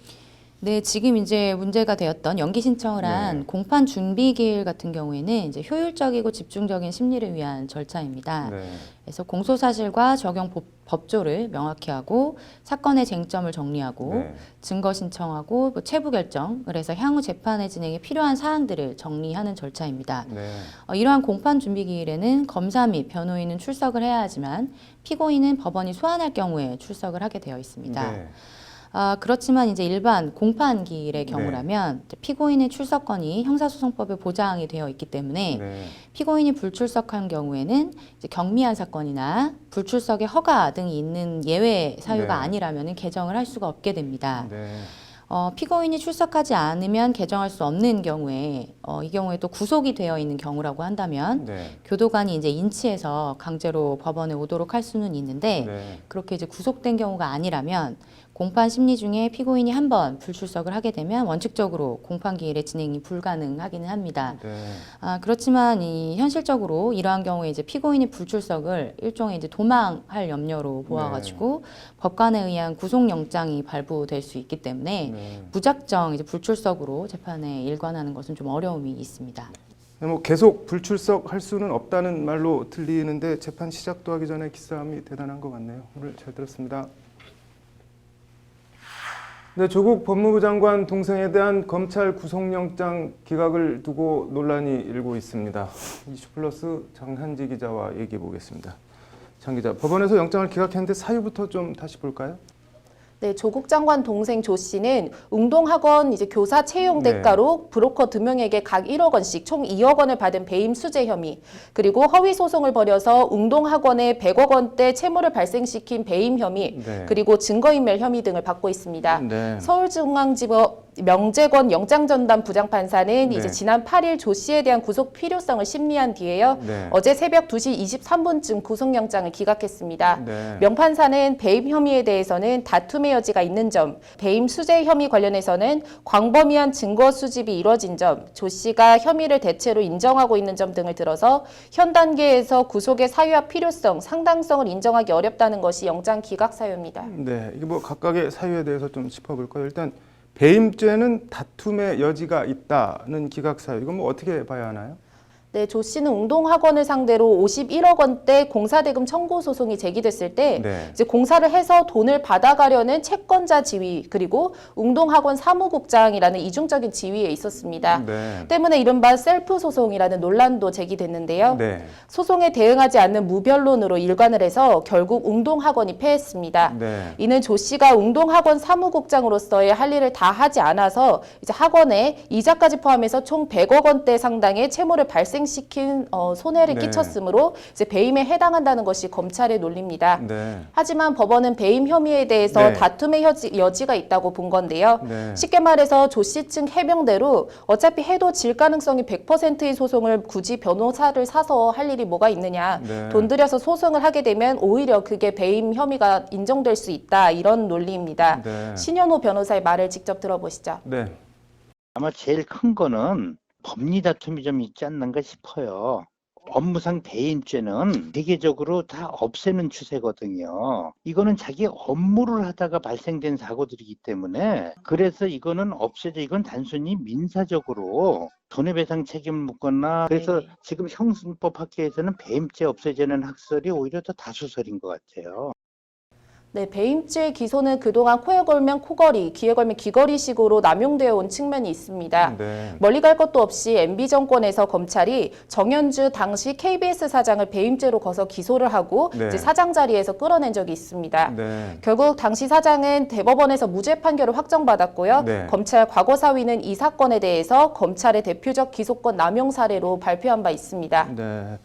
네, 지금 이제 문제가 되었던 연기 신청을 한 네. 공판 준비 기일 같은 경우에는 이제 효율적이고 집중적인 심리를 위한 절차입니다. 네. 그래서 공소 사실과 적용 법조를 명확히 하고 사건의 쟁점을 정리하고 네. 증거 신청하고 뭐 체부 결정을 해서 향후 재판의 진행에 필요한 사항들을 정리하는 절차입니다. 네. 이러한 공판 준비 기일에는 검사 및 변호인은 출석을 해야 하지만 피고인은 법원이 소환할 경우에 출석을 하게 되어 있습니다. 네. 그렇지만 이제 일반 공판 기일의 경우라면 이제 피고인의 출석권이 형사소송법에 보장이 되어 있기 때문에 네. 피고인이 불출석한 경우에는 이제 경미한 사건이나 불출석의 허가 등이 있는 예외 사유가 네. 아니라면 개정을 할 수가 없게 됩니다. 네. 피고인이 출석하지 않으면 개정할 수 없는 경우에 이 경우에 또 구속이 되어 있는 경우라고 한다면 네. 교도관이 이제 인치해서 강제로 법원에 오도록 할 수는 있는데 네. 그렇게 이제 구속된 경우가 아니라면 공판 심리 중에 피고인이 한 번 불출석을 하게 되면 원칙적으로 공판 기일의 진행이 불가능하기는 합니다. 네. 그렇지만 현실적으로 이러한 경우에 이제 피고인이 불출석을 일종의 이제 도망할 염려로 보아가지고 법관에 의한 구속영장이 발부될 수 있기 때문에 네. 무작정 이제 불출석으로 재판에 일관하는 것은 좀 어려움이 있습니다. 뭐 계속 불출석할 수는 없다는 말로 들리는데 재판 시작도 하기 전에 기싸움이 대단한 것 같네요. 오늘 잘 들었습니다. 네, 조국 법무부 장관 동생에 대한 검찰 구속영장 기각을 두고 논란이 일고 있습니다. 이슈플러스 장한지 기자와 얘기해 보겠습니다. 장 기자, 법원에서 영장을 기각했는데 사유부터 좀 다시 볼까요? 네, 조국 장관 동생 조 씨는 웅동학원 이제 교사 채용 대가로 브로커 2명에게 각 1억 원씩 총 2억 원을 받은 배임 수재 혐의, 그리고 허위 소송을 벌여서 웅동학원에 100억 원대 채무를 발생시킨 배임 혐의, 그리고 증거인멸 혐의 등을 받고 있습니다. 네. 서울중앙지법 명재권 영장전담 부장판사는 이제 네. 지난 8일 조 씨에 대한 구속 필요성을 심리한 뒤에요. 네. 어제 새벽 2시 23분쯤 구속영장을 기각했습니다. 네. 명판사는 배임 혐의에 대해서는 다툼의 여지가 있는 점, 배임 수재 혐의 관련해서는 광범위한 증거 수집이 이뤄진 점, 조 씨가 혐의를 대체로 인정하고 있는 점 등을 들어서 현 단계에서 구속의 사유와 필요성, 상당성을 인정하기 어렵다는 것이 영장 기각 사유입니다. 네, 이게 뭐 각각의 사유에 대해서 좀 짚어볼까요? 일단 배임죄는 다툼의 여지가 있다는 기각 사유, 이건 뭐 어떻게 봐야 하나요? 네, 조 씨는 웅동학원을 상대로 51억 원대 공사대금 청구 소송이 제기됐을 때 이제 공사를 해서 돈을 받아가려는 채권자 지위, 그리고 웅동학원 사무국장이라는 이중적인 지위에 있었습니다. 때문에 이른바 셀프 소송이라는 논란도 제기됐는데요. 소송에 대응하지 않는 무변론으로 일관을 해서 결국 웅동학원이 패했습니다. 이는 조 씨가 웅동학원 사무국장으로서의 할 일을 다 하지 않아서 이제 학원에 이자까지 포함해서 총 100억 원대 상당의 채무를 발생 발생시킨 손해를 네. 끼쳤으므로 이제 배임에 해당한다는 것이 검찰의 논리입니다. 네. 하지만 법원은 배임 혐의에 대해서 네. 다툼의 여지가 있다고 본 건데요. 네. 쉽게 말해서 조 씨 측 해명대로 어차피 해도 질 가능성이 100%인 소송을 굳이 변호사를 사서 할 일이 뭐가 있느냐. 네. 돈 들여서 소송을 하게 되면 오히려 그게 배임 혐의가 인정될 수 있다. 이런 논리입니다. 네. 신현호 변호사의 말을 직접 들어보시죠. 네. 아마 제일 큰 거는 법리 다툼이 좀 있지 않는가 싶어요. 업무상 배임죄는 세계적으로 다 없애는 추세거든요. 이거는 자기 업무를 하다가 발생된 사고들이기 때문에 그래서 이거는 없애져. 이건 단순히 민사적으로 손해배상 책임을 묻거나 그래서 지금 형사법 학계에서는 배임죄 없애자는 학설이 오히려 더 다수설인 것 같아요. 네, 배임죄 기소는 그동안 코에 걸면 코걸이, 귀에 걸면 귀걸이식으로 남용되어 온 측면이 있습니다. 네. 멀리 갈 것도 없이 MB 정권에서 검찰이 정현주 당시 KBS 사장을 배임죄로 거서 기소를 하고 네. 이제 사장 자리에서 끌어낸 적이 있습니다. 네. 결국 당시 사장은 대법원에서 무죄 판결을 확정받았고요. 네. 검찰 과거사위는 이 사건에 대해서 검찰의 대표적 기소권 남용 사례로 발표한 바 있습니다. 네.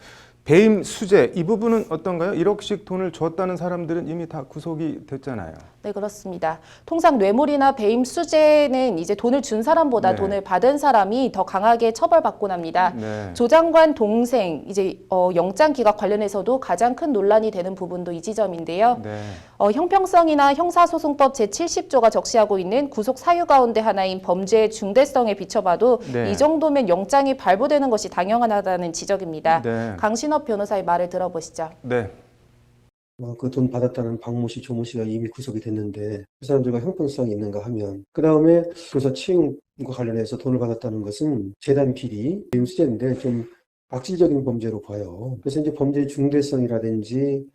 배임 수재 이 부분은 어떤가요? 1억씩 돈을 줬다는 사람들은 이미 다 구속이 됐잖아요. 네, 그렇습니다. 통상 뇌물이나 배임 수재는 이제 돈을 준 사람보다 네. 돈을 받은 사람이 더 강하게 처벌받곤 합니다. 네. 조 장관 동생 이제 영장 기각 관련해서도 가장 큰 논란이 되는 부분도 이 지점인데요. 네. 형평성이나 형사소송법 제70조가 적시하고 있는 구속 사유 가운데 하나인 범죄의 중대성에 비춰봐도 네. 이 정도면 영장이 발부되는 것이 당연하다는 지적입니다. 네. 강신업 변호사의 말을 들어보시죠. 네. 그 돈 받았다는 박모 씨, 조모 씨가 이미 구속이 됐는데 그 사람들과 형평성이 있는가 하면 그 다음에 교사 채용과 관련해서 돈을 받았다는 것은 재단 비리, 배임 수재인데 좀 악질적인 범죄로 봐요. 그래서 이제 범죄의 중대성이라든지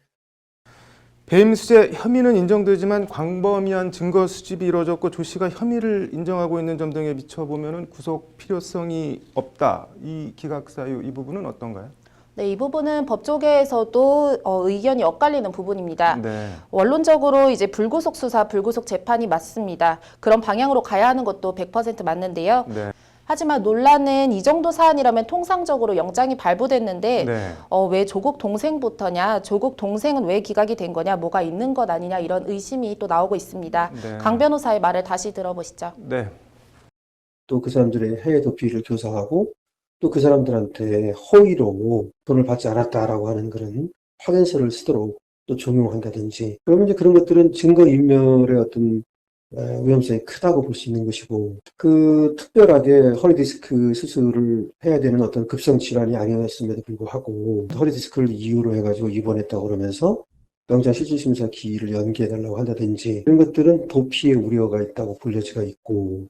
배임 수재 혐의는 인정되지만 광범위한 증거 수집이 이루어졌고 조 씨가 혐의를 인정하고 있는 점 등에 비춰보면 구속 필요성이 없다. 이 기각 사유 이 부분은 어떤가요? 네, 이 부분은 법조계에서도 의견이 엇갈리는 부분입니다. 네. 원론적으로 이제 불구속 수사, 불구속 재판이 맞습니다. 그런 방향으로 가야 하는 것도 100% 맞는데요. 네. 하지만 논란은 이 정도 사안이라면 통상적으로 영장이 발부됐는데 네. 왜 조국 동생부터냐, 조국 동생은 왜 기각이 된 거냐, 뭐가 있는 것 아니냐 이런 의심이 또 나오고 있습니다. 네. 강 변호사의 말을 다시 들어보시죠. 네. 또 그 사람들의 해외 도피를 교사하고 또 그 사람들한테 허위로 돈을 받지 않았다라고 하는 그런 확인서를 쓰도록 또 종용한다든지 그러면 이제 그런 것들은 증거인멸의 어떤 위험성이 크다고 볼 수 있는 것이고 그 특별하게 허리디스크 수술을 해야 되는 어떤 급성 질환이 아니었음에도 불구하고 허리디스크를 이유로 해가지고 입원했다고 그러면서 영장 실질심사 기일을 연기해달라고 한다든지 이런 것들은 도피의 우려가 있다고 볼 여지가 있고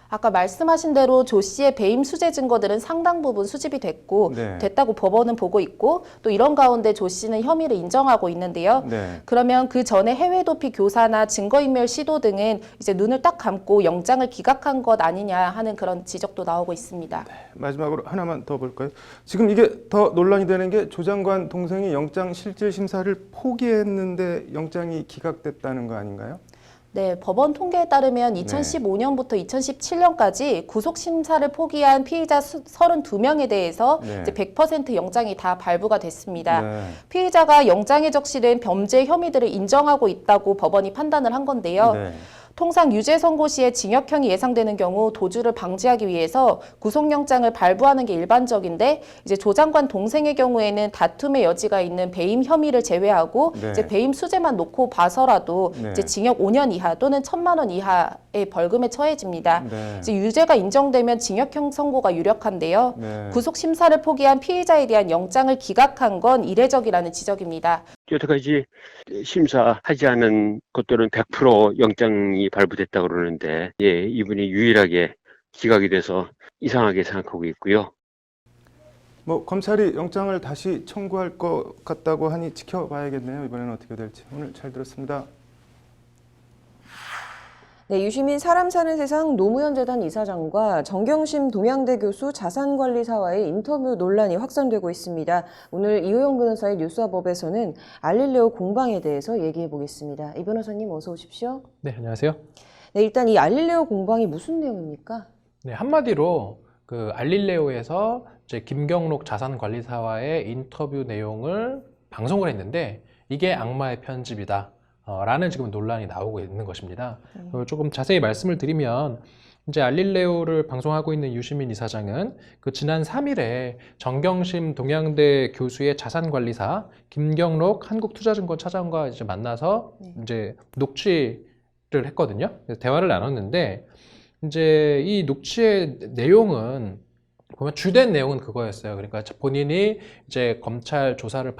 아까 말씀하신 대로 조 씨의 배임 수재 증거들은 상당 부분 수집이 됐고 네. 됐다고 법원은 보고 있고 또 이런 가운데 조 씨는 혐의를 인정하고 있는데요. 네. 그러면 그 전에 해외 도피 교사나 증거인멸 시도 등은 이제 눈을 딱 감고 영장을 기각한 것 아니냐 하는 그런 지적도 나오고 있습니다. 마지막으로 하나만 더 볼까요? 지금 이게 더 논란이 되는 게 조 장관 동생이 영장 실질 심사를 포기했는데 영장이 기각됐다는 거 아닌가요? 네, 법원 통계에 따르면 2015년부터 2017년까지 구속 심사를 포기한 피의자 32명에 대해서 네. 이제 100% 영장이 다 발부가 됐습니다. 네. 피의자가 영장에 적시된 범죄 혐의들을 인정하고 있다고 법원이 판단을 한 건데요. 네. 통상 유죄 선고 시에 징역형이 예상되는 경우 도주를 방지하기 위해서 구속영장을 발부하는 게 일반적인데 이제 조 장관 동생의 경우에는 다툼의 여지가 있는 배임 혐의를 제외하고 네. 이제 배임 수재만 놓고 봐서라도 네. 이제 징역 5년 이하 또는 1,000만 원 이하의 벌금에 처해집니다. 네. 이제 유죄가 인정되면 징역형 선고가 유력한데요. 네. 구속 심사를 포기한 피의자에 대한 영장을 기각한 건 이례적이라는 지적입니다. 여태까지 심사하지 않은 것들은 100% 영장이 발부됐다 그러는데 이분이 유일하게 기각이 돼서 이상하게 생각하고 있고요. 뭐 검찰이 영장을 다시 청구할 것 같다고 하니 지켜봐야겠네요. 이번에는 어떻게 될지. 오늘 잘 들었습니다. 네, 유시민 사람 사는 세상 노무현재단 이사장과 정경심 동양대 교수 자산관리사와의 인터뷰 논란이 확산되고 있습니다. 오늘 이호영 변호사의 뉴스와법에서는 알릴레오 공방에 대해서 얘기해 보겠습니다. 이 변호사님 어서 오십시오. 네, 안녕하세요. 네, 일단 이 알릴레오 공방이 무슨 내용입니까? 네, 한마디로 그 알릴레오에서 이제 김경록 자산관리사와의 인터뷰 내용을 방송을 했는데 이게 악마의 편집이다. 라는 지금 논란이 나오고 있는 것입니다. 조금 자세히 말씀을 드리면 이제 알릴레오를 방송하고 있는 유시민 이사장은 그 지난 3일에 정경심 동양대 교수의 자산관리사 김경록 한국투자증권 차장과 이제 만나서 이제 녹취를 했거든요. 그래서 대화를 나눴는데 이제 이 녹취의 내용은 보면 주된 내용은 그거였어요. 그러니까 본인이 이제 검찰 조사를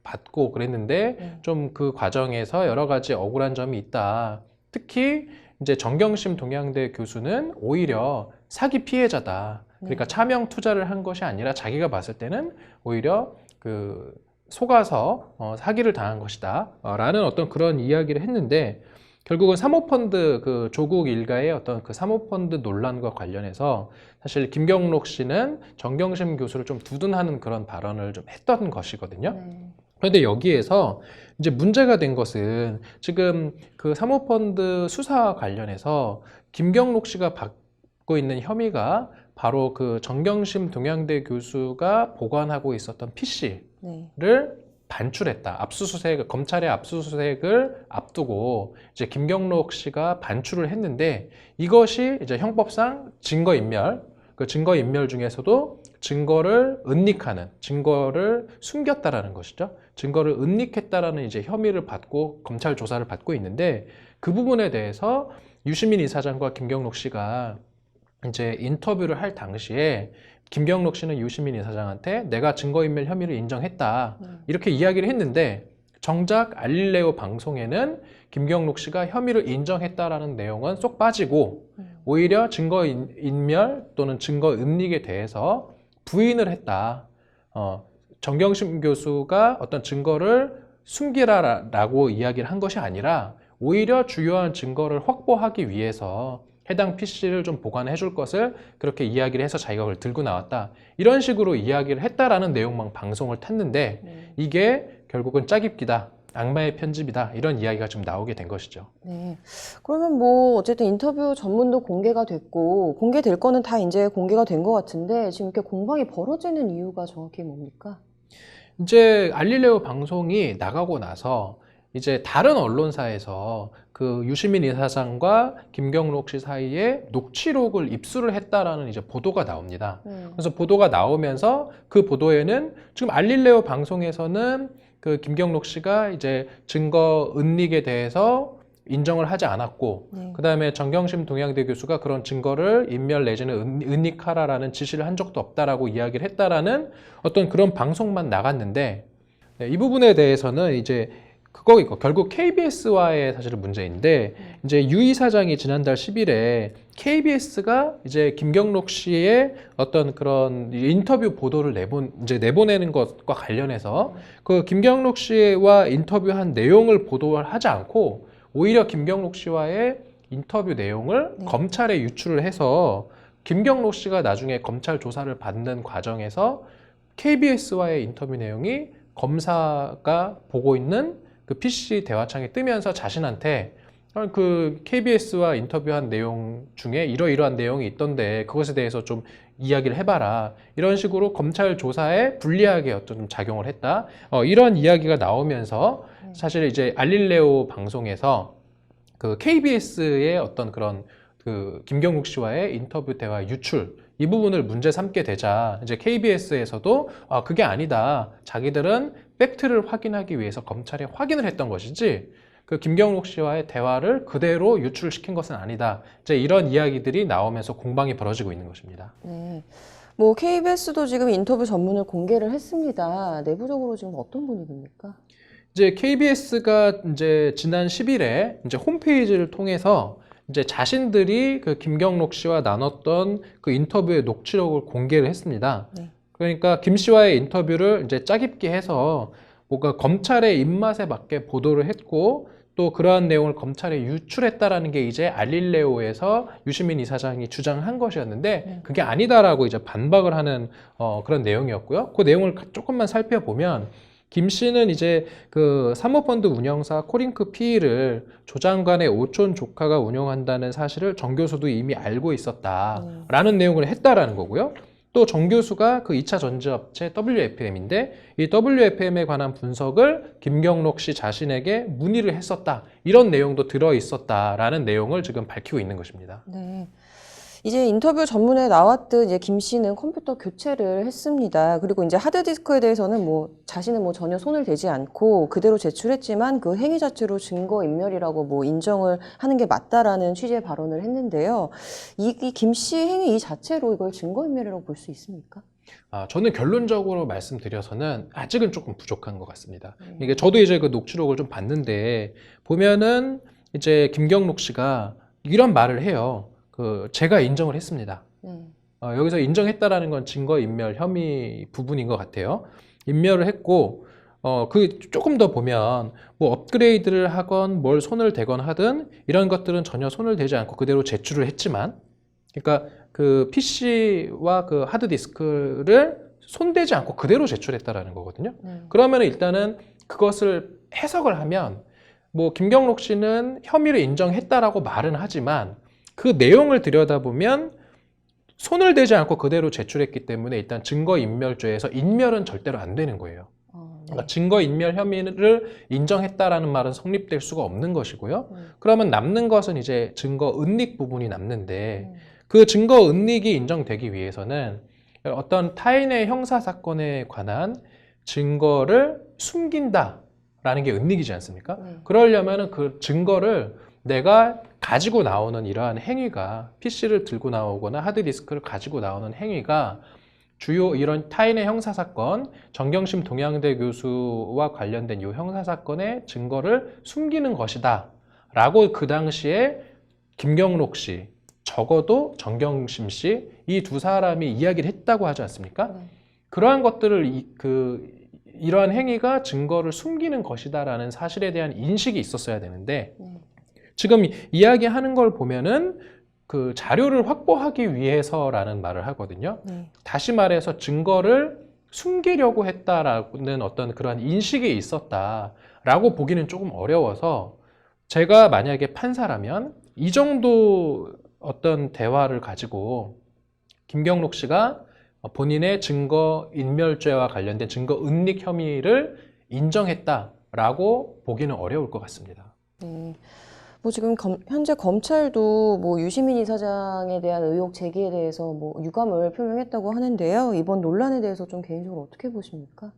받고 그랬는데 좀 그 과정에서 여러 가지 억울한 점이 있다. 특히 이제 정경심 동양대 교수는 오히려 사기 피해자다. 그러니까 차명 투자를 한 것이 아니라 자기가 봤을 때는 오히려 그 속아서 사기를 당한 것이다. 라는 어떤 그런 이야기를 했는데 결국은 사모펀드 그 조국 일가의 어떤 그 사모펀드 논란과 관련해서 사실 김경록 씨는 정경심 교수를 좀 두둔하는 그런 발언을 좀 했던 것이거든요. 그런데 여기에서 이제 문제가 된 것은 지금 그 사모펀드 수사와 관련해서 김경록 씨가 받고 있는 혐의가 바로 그 정경심 동양대 교수가 보관하고 있었던 PC를 반출했다. 검찰의 압수수색을 앞두고 이제 김경록 씨가 반출을 했는데 이것이 이제 형법상 증거인멸, 그 증거인멸 중에서도 증거를 은닉하는, 증거를 숨겼다라는 것이죠. 증거를 은닉했다라는 이제 혐의를 받고 검찰 조사를 받고 있는데 그 부분에 대해서 유시민 이사장과 김경록 씨가 이제 인터뷰를 할 당시에 김경록 씨는 유시민 이사장한테 내가 증거인멸 혐의를 인정했다 이렇게 이야기를 했는데 정작 알릴레오 방송에는 김경록 씨가 혐의를 인정했다라는 내용은 쏙 빠지고 오히려 증거인멸 또는 증거은닉에 대해서 부인을 했다. 정경심 교수가 어떤 증거를 숨기라라고 이야기를 한 것이 아니라 오히려 주요한 증거를 확보하기 위해서 해당 PC를 좀 보관해 줄 것을 그렇게 이야기를 해서 자기가 그걸 들고 나왔다. 이런 식으로 이야기를 했다라는 내용만 방송을 탔는데 이게 결국은 짜깁기다. 악마의 편집이다. 이런 이야기가 좀 나오게 된 것이죠. 네. 그러면 뭐 어쨌든 인터뷰 전문도 공개가 됐고 공개될 거는 다 이제 공개가 된 것 같은데 지금 이렇게 공방이 벌어지는 이유가 정확히 뭡니까? 이제 알릴레오 방송이 나가고 나서 이제 다른 언론사에서 그 유시민 이사장과 김경록 씨 사이에 녹취록을 입수를 했다라는 이제 보도가 나옵니다. 그래서 보도가 나오면서 그 보도에는 지금 알릴레오 방송에서는 그 김경록 씨가 이제 증거 은닉에 대해서 인정을 하지 않았고 그다음에 정경심 동양대 교수가 그런 증거를 인멸 내지는 은닉하라라는 지시를 한 적도 없다라고 이야기를 했다라는 어떤 그런 방송만 나갔는데 이 부분에 대해서는 이제 그거이고 결국 KBS와의 사실은 문제인데 이제 유 이사장이 지난달 10일에 KBS가 이제 김경록 씨의 어떤 그런 인터뷰 보도를 내보내는 것과 관련해서 그 김경록 씨와 인터뷰한 내용을 보도하지 않고 오히려 김경록 씨와의 인터뷰 내용을 검찰에 유출을 해서 김경록 씨가 나중에 검찰 조사를 받는 과정에서 KBS와의 인터뷰 내용이 검사가 보고 있는 그 PC 대화창에 뜨면서 자신한테 그 KBS와 인터뷰한 내용 중에 이러이러한 내용이 있던데 그것에 대해서 좀 이야기를 해봐라. 이런 식으로 검찰 조사에 불리하게 어떤 작용을 했다. 이런 이야기가 나오면서 사실 이제 알릴레오 방송에서 그 KBS의 어떤 그런 그 김경록 씨와의 인터뷰 대화 유출 이 부분을 문제 삼게 되자 이제 KBS에서도 그게 아니다. 자기들은 팩트를 확인하기 위해서 검찰에 확인을 했던 것이지 그 김경록 씨와의 대화를 그대로 유출시킨 것은 아니다. 이제 이런 이야기들이 나오면서 공방이 벌어지고 있는 것입니다. 네. 뭐 KBS도 지금 인터뷰 전문을 공개를 했습니다. 내부적으로 지금 어떤 분위기입니까? 이제 KBS가 이제 지난 10일에 이제 홈페이지를 통해서 이제 자신들이 그 김경록 씨와 나눴던 그 인터뷰의 녹취록을 공개를 했습니다. 그러니까 김 씨와의 인터뷰를 이제 짜깁기 해서 뭔가 검찰의 입맛에 맞게 보도를 했고 또 그러한 내용을 검찰에 유출했다라는 게 이제 알릴레오에서 유시민 이사장이 주장한 것이었는데 그게 아니다라고 이제 반박을 하는 그런 내용이었고요. 그 내용을 조금만 살펴보면 김 씨는 이제 그 사모펀드 운영사 코링크 PE를 조 장관의 오촌 조카가 운영한다는 사실을 정 교수도 이미 알고 있었다라는 내용을 했다라는 거고요. 또 정 교수가 그 2차 전지업체 WFM인데 이 WFM에 관한 분석을 김경록 씨 자신에게 문의를 했었다. 이런 내용도 들어 있었다라는 내용을 지금 밝히고 있는 것입니다. 네. 이제 인터뷰 전문에 나왔듯 이제 김 씨는 컴퓨터 교체를 했습니다. 그리고 이제 하드디스크에 대해서는 자신은 전혀 손을 대지 않고 그대로 제출했지만 그 행위 자체로 증거 인멸이라고 인정을 하는 게 맞다라는 취지의 발언을 했는데요. 이 김 씨 행위 이 자체로 이걸 증거 인멸이라고 볼 수 있습니까? 저는 결론적으로 말씀드려서는 아직은 조금 부족한 것 같습니다. 이게 저도 이제 그 녹취록을 좀 봤는데 보면은 이제 김경록 씨가 이런 말을 해요. 제가 인정을 했습니다. 여기서 인정했다라는 건 증거인멸 혐의 부분인 것 같아요. 인멸을 했고, 조금 더 보면, 업그레이드를 하건 뭘 손을 대건 하든 이런 것들은 전혀 손을 대지 않고 그대로 제출을 했지만, 그러니까 그 PC와 그 하드디스크를 손대지 않고 그대로 제출했다라는 거거든요. 그러면 일단은 그것을 해석을 하면, 김경록 씨는 혐의를 인정했다라고 말은 하지만, 그 내용을 들여다보면 손을 대지 않고 그대로 제출했기 때문에 일단 증거인멸죄에서 인멸은 절대로 안 되는 거예요. 그러니까 증거인멸 혐의를 인정했다라는 말은 성립될 수가 없는 것이고요. 그러면 남는 것은 이제 증거은닉 부분이 남는데 그 증거은닉이 인정되기 위해서는 어떤 타인의 형사사건에 관한 증거를 숨긴다라는 게 은닉이지 않습니까? 그러려면 그 증거를 내가 가지고 나오는 이러한 행위가 PC를 들고 나오거나 하드디스크를 가지고 나오는 행위가 주요 이런 타인의 형사사건, 정경심 동양대 교수와 관련된 이 형사사건의 증거를 숨기는 것이다 라고 그 당시에 김경록 씨, 적어도 정경심 씨, 이 두 사람이 이야기를 했다고 하지 않습니까? 그러한 것들을 이러한 행위가 증거를 숨기는 것이다라는 사실에 대한 인식이 있었어야 되는데 지금 이야기하는 걸 보면은 그 자료를 확보하기 위해서라는 말을 하거든요. 다시 말해서 증거를 숨기려고 했다라는 어떤 그런 인식이 있었다라고 보기는 조금 어려워서 제가 만약에 판사라면 이 정도 어떤 대화를 가지고 김경록 씨가 본인의 증거인멸죄와 관련된 증거은닉 혐의를 인정했다라고 보기는 어려울 것 같습니다. 지금 현재 검찰도 유시민 이사장에 대한 의혹 제기에 대해서 유감을 표명했다고 하는데요. 이번 논란에 대해서 좀 개인적으로 어떻게 보십니까?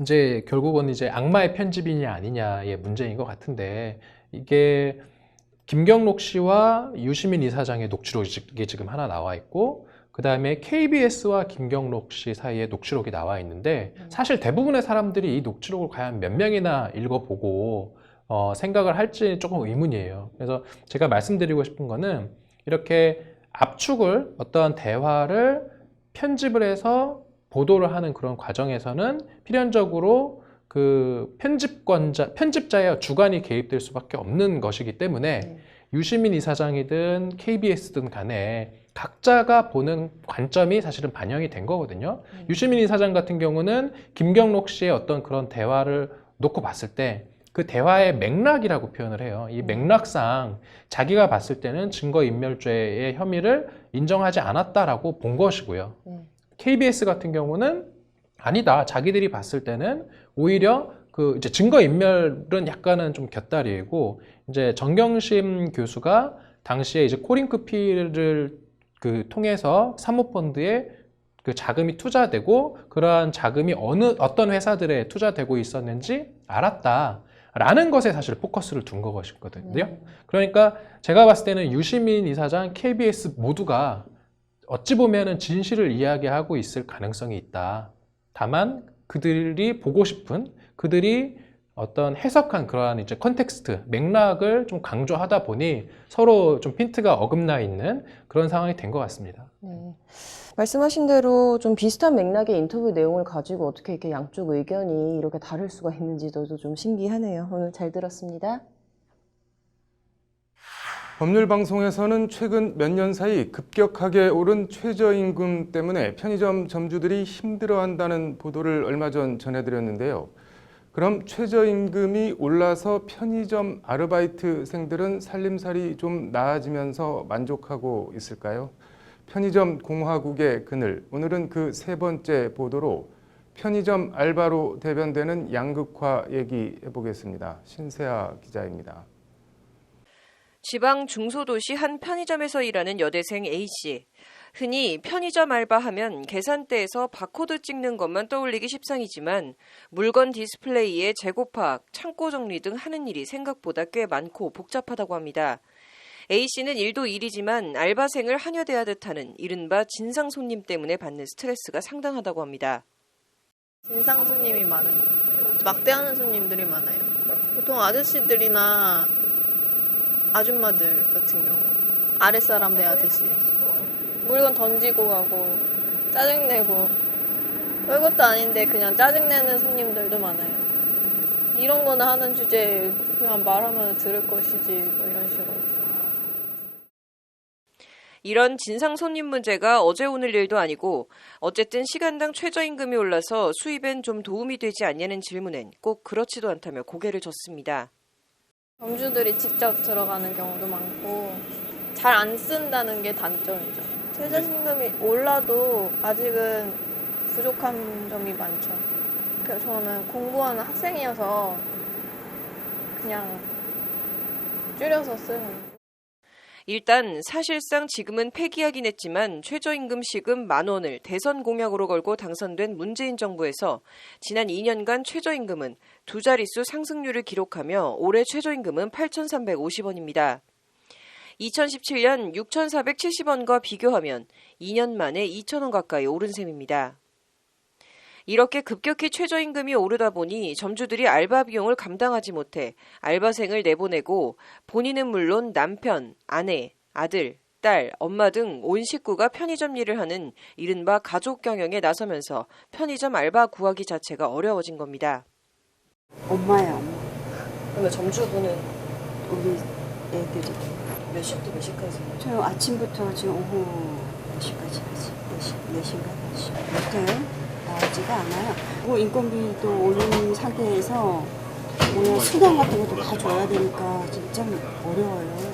이제 결국은 이제 악마의 편집이냐 아니냐의 문제인 것 같은데 이게 김경록 씨와 유시민 이사장의 녹취록이 지금 하나 나와 있고 그 다음에 KBS와 김경록 씨 사이에 녹취록이 나와 있는데 사실 대부분의 사람들이 이 녹취록을 과연 몇 명이나 읽어보고 생각을 할지 조금 의문이에요. 그래서 제가 말씀드리고 싶은 거는 이렇게 압축을 어떠한 대화를 편집을 해서 보도를 하는 그런 과정에서는 필연적으로 그 편집자의 주관이 개입될 수밖에 없는 것이기 때문에 유시민 이사장이든 KBS든 간에 각자가 보는 관점이 사실은 반영이 된 거거든요. 유시민 이사장 같은 경우는 김경록 씨의 어떤 그런 대화를 놓고 봤을 때 그 대화의 맥락이라고 표현을 해요. 이 맥락상 자기가 봤을 때는 증거인멸죄의 혐의를 인정하지 않았다라고 본 것이고요. KBS 같은 경우는 아니다. 자기들이 봤을 때는 오히려 그 이제 증거인멸은 약간은 좀 곁다리고 이제 정경심 교수가 당시에 이제 코링크 PE를 통해서 사모펀드에 그 자금이 투자되고 그러한 자금이 어떤 회사들에 투자되고 있었는지 알았다라는 것에 사실 포커스를 둔 것이거든요. 그러니까 제가 봤을 때는 유시민 이사장, KBS 모두가 어찌 보면은 진실을 이야기하고 있을 가능성이 있다. 다만 그들이 보고 싶은 그들이 어떤 해석한 그러한 이제 컨텍스트, 맥락을 좀 강조하다 보니 서로 좀 핀트가 어긋나 있는 그런 상황이 된 것 같습니다. 말씀하신 대로 좀 비슷한 맥락의 인터뷰 내용을 가지고 어떻게 이렇게 양쪽 의견이 이렇게 다를 수가 있는지도 좀 신기하네요. 오늘 잘 들었습니다. 법률방송에서는 최근 몇 년 사이 급격하게 오른 최저임금 때문에 편의점 점주들이 힘들어한다는 보도를 얼마 전 전해드렸는데요. 그럼 최저임금이 올라서 편의점 아르바이트생들은 살림살이 좀 나아지면서 만족하고 있을까요? 편의점 공화국의 그늘, 오늘은 그 세 번째 보도로 편의점 알바로 대변되는 양극화 얘기해 보겠습니다. 신세아 기자입니다. 지방 중소도시 한 편의점에서 일하는 여대생 A씨. 흔히 편의점 알바하면 계산대에서 바코드 찍는 것만 떠올리기 십상이지만 물건 디스플레이에 재고 파악, 창고 정리 등 하는 일이 생각보다 꽤 많고 복잡하다고 합니다. A씨는 일도 일이지만 알바생을 한여대하듯 하는 이른바 진상 손님 때문에 받는 스트레스가 상당하다고 합니다. 진상 손님이 많아요. 막대하는 손님들이 많아요. 보통 아저씨들이나 아줌마들 같은 경우 아랫사람 대하듯이 물건 던지고 가고 짜증내고 별것도 아닌데 그냥 짜증내는 손님들도 많아요. 이런 거나 하는 주제에 그냥 말하면 들을 것이지 뭐 이런 식으로. 이런 진상 손님 문제가 어제 오늘 일도 아니고 어쨌든 시간당 최저임금이 올라서 수입엔 좀 도움이 되지 않냐는 질문엔 꼭 그렇지도 않다며 고개를 젓습니다. 점주들이 직접 들어가는 경우도 많고 잘 안 쓴다는 게 단점이죠. 최저임금이 올라도 아직은 부족한 점이 많죠. 저는 공부하는 학생이어서 그냥 줄여서 쓰는. 일단 사실상 지금은 폐기하긴 했지만 최저임금 시급 10,000원을 대선 공약으로 걸고 당선된 문재인 정부에서 지난 2년간 최저임금은 두 자릿수 상승률을 기록하며 올해 최저임금은 8,350원입니다. 2017년 6,470원과 비교하면 2년 만에 2,000원 가까이 오른 셈입니다. 이렇게 급격히 최저임금이 오르다 보니 점주들이 알바 비용을 감당하지 못해 알바생을 내보내고 본인은 물론 남편, 아내, 아들, 딸, 엄마 등 온 식구가 편의점 일을 하는 이른바 가족 경영에 나서면서 편의점 알바 구하기 자체가 어려워진 겁니다. 엄마야, 엄마. 그러면 점주분은 우리 애들이. 몇 시부터 몇 시까지? 저 아침부터 지금 오후 몇 시까지 하지? 4시인가 4시. 못해요. 나오지가 않아요. 뭐 인건비도 오른 상태에서 뭐 수당 같은 것도 다 줘야 되니까 진짜 어려워요.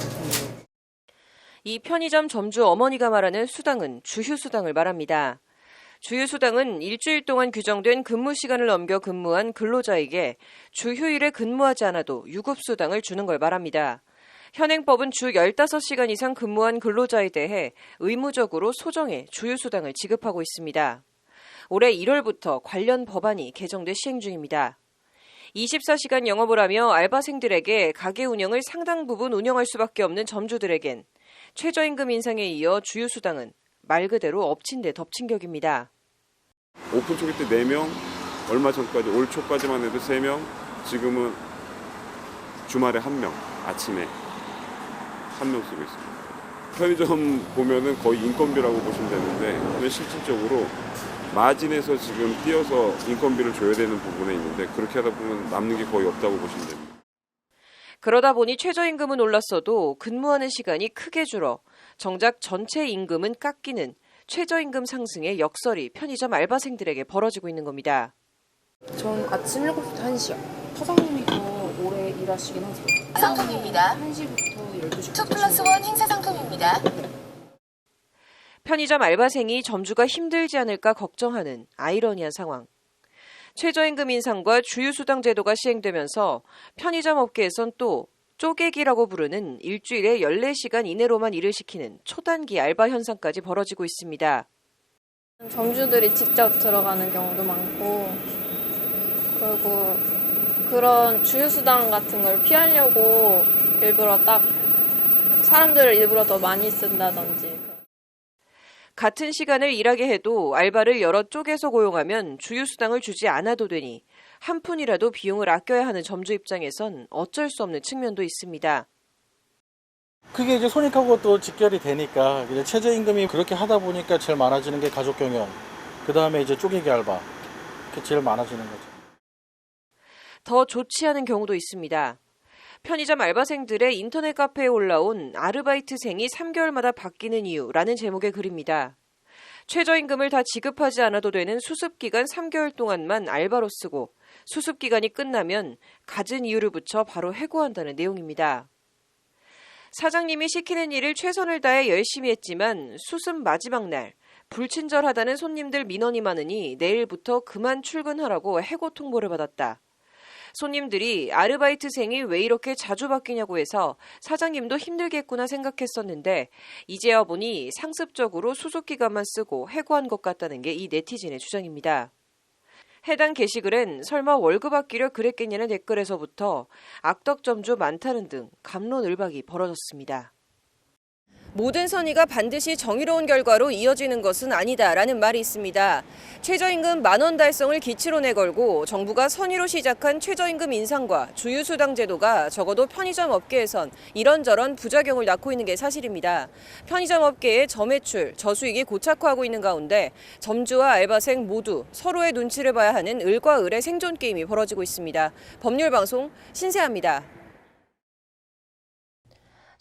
이 편의점 점주 어머니가 말하는 수당은 주휴수당을 말합니다. 주휴수당은 일주일 동안 규정된 근무 시간을 넘겨 근무한 근로자에게 주휴일에 근무하지 않아도 유급수당을 주는 걸 말합니다. 현행법은 주 15시간 이상 근무한 근로자에 대해 의무적으로 소정의 주휴수당을 지급하고 있습니다. 올해 1월부터 관련 법안이 개정돼 시행 중입니다. 24시간 영업을 하며 알바생들에게 가게 운영을 상당 부분 운영할 수밖에 없는 점주들에겐 최저임금 인상에 이어 주휴수당은 말 그대로 엎친 데 덮친 격입니다. 오픈 초기 때 4명, 얼마 전까지 올 초까지만 해도 3명, 지금은 주말에 1명, 아침에 1명 쓰고 있습니다. 편의점 보면은 거의 인건비라고 보시면 되는데 실질적으로 마진에서 지금 띄어서 인건비를 줘야 되는 부분에 있는데 그렇게 하다 보면 남는 게 거의 없다고 보시면 됩니다. 그러다 보니 최저임금은 올랐어도 근무하는 시간이 크게 줄어 정작 전체 임금은 깎이는 최저임금 상승의 역설이 편의점 알바생들에게 벌어지고 있는 겁니다. 전 아침 7시부터 1시요. 사장님이 더 오래 일하시긴 하세요. 상품입니다. 1시부터 12시. 2+1 행사 상품입니다. 편의점 알바생이 점주가 힘들지 않을까 걱정하는 아이러니한 상황. 최저임금 인상과 주휴수당 제도가 시행되면서 편의점 업계에선 또 쪼개기라고 부르는 일주일에 14시간 이내로만 일을 시키는 초단기 알바 현상까지 벌어지고 있습니다. 점주들이 직접 들어가는 경우도 많고 그리고 그런 주휴수당 같은 걸 피하려고 일부러 딱 사람들을 일부러 더 많이 쓴다든지. 같은 시간을 일하게 해도 알바를 여러 쪽에서 고용하면 주휴수당을 주지 않아도 되니 한 푼이라도 비용을 아껴야 하는 점주 입장에선 어쩔 수 없는 측면도 있습니다. 그게 이제 손익하고 또 직결이 되니까 이제 최저임금이 그렇게 하다 보니까 제일 많아지는 게 가족 경영, 그 다음에 이제 쪼개기 알바, 그게 제일 많아지는 거죠. 더 좋지 않은 경우도 있습니다. 편의점 알바생들의 인터넷 카페에 올라온 아르바이트생이 3개월마다 바뀌는 이유라는 제목의 글입니다. 최저임금을 다 지급하지 않아도 되는 수습기간 3개월 동안만 알바로 쓰고 수습 기간이 끝나면 갖은 이유를 붙여 바로 해고한다는 내용입니다. 사장님이 시키는 일을 최선을 다해 열심히 했지만 수습 마지막 날 불친절하다는 손님들 민원이 많으니 내일부터 그만 출근하라고 해고 통보를 받았다. 손님들이 아르바이트생이 왜 이렇게 자주 바뀌냐고 해서 사장님도 힘들겠구나 생각했었는데 이제야 보니 상습적으로 수습 기간만 쓰고 해고한 것 같다는 게 이 네티즌의 주장입니다. 해당 게시글엔 설마 월급 아끼려 그랬겠냐는 댓글에서부터 악덕점주 많다는 등 갑론을박이 벌어졌습니다. 모든 선의가 반드시 정의로운 결과로 이어지는 것은 아니다라는 말이 있습니다. 최저임금 10,000원 달성을 기치로 내걸고 정부가 선의로 시작한 최저임금 인상과 주유수당 제도가 적어도 편의점 업계에선 이런저런 부작용을 낳고 있는 게 사실입니다. 편의점 업계의 저매출, 저수익이 고착화하고 있는 가운데 점주와 알바생 모두 서로의 눈치를 봐야 하는 을과 을의 생존 게임이 벌어지고 있습니다. 법률방송 신세아입니다.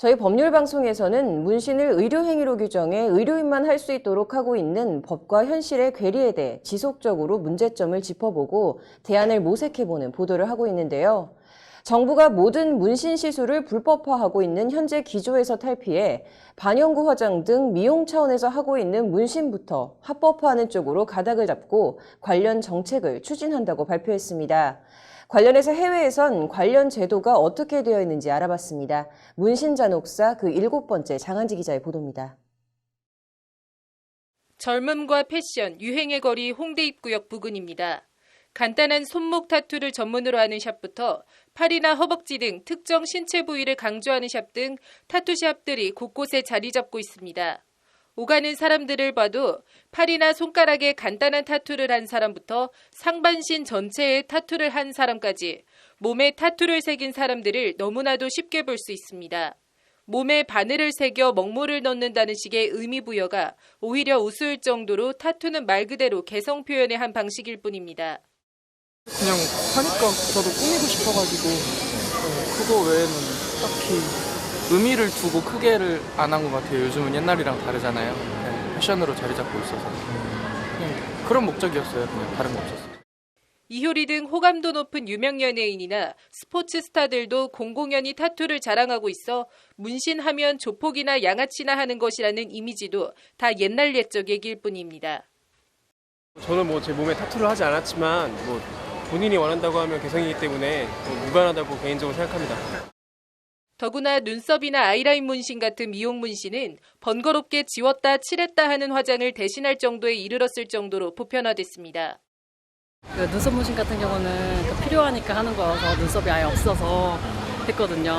저희 법률방송에서는 문신을 의료행위로 규정해 의료인만 할 수 있도록 하고 있는 법과 현실의 괴리에 대해 지속적으로 문제점을 짚어보고 대안을 모색해보는 보도를 하고 있는데요. 정부가 모든 문신 시술을 불법화하고 있는 현재 기조에서 탈피해 반영구 화장 등 미용 차원에서 하고 있는 문신부터 합법화하는 쪽으로 가닥을 잡고 관련 정책을 추진한다고 발표했습니다. 관련해서 해외에선 관련 제도가 어떻게 되어 있는지 알아봤습니다. 문신잔혹사 그 7번째 장한지 기자의 보도입니다. 젊음과 패션, 유행의 거리 홍대 입구역 부근입니다. 간단한 손목 타투를 전문으로 하는 샵부터 팔이나 허벅지 등 특정 신체 부위를 강조하는 샵 등 타투샵들이 곳곳에 자리 잡고 있습니다. 오가는 사람들을 봐도 팔이나 손가락에 간단한 타투를 한 사람부터 상반신 전체에 타투를 한 사람까지 몸에 타투를 새긴 사람들을 너무나도 쉽게 볼 수 있습니다. 몸에 바늘을 새겨 먹물을 넣는다는 식의 의미 부여가 오히려 우스울 정도로 타투는 말 그대로 개성 표현의 한 방식일 뿐입니다. 그냥 하니까 저도 꾸미고 싶어가지고 그거 외에는 딱히 의미를 두고 크게를 안 한 것 같아요. 요즘은 옛날이랑 다르잖아요. 그냥 패션으로 자리 잡고 있어서 그냥 그런 목적이었어요. 그냥 다른 거 없었어요. 이효리 등 호감도 높은 유명 연예인이나 스포츠 스타들도 공공연히 타투를 자랑하고 있어 문신하면 조폭이나 양아치나 하는 것이라는 이미지도 다 옛날 옛적 얘기일 뿐입니다. 저는 뭐 제 몸에 타투를 하지 않았지만 뭐 본인이 원한다고 하면 개성이기 때문에 무관하다고 개인적으로 생각합니다. 더구나 눈썹이나 아이라인 문신 같은 미용 문신은 번거롭게 지웠다 칠했다 하는 화장을 대신할 정도에 이르렀을 정도로 보편화됐습니다. 눈썹 문신 같은 경우는 필요하니까 하는 거여서 눈썹이 아예 없어서 했거든요.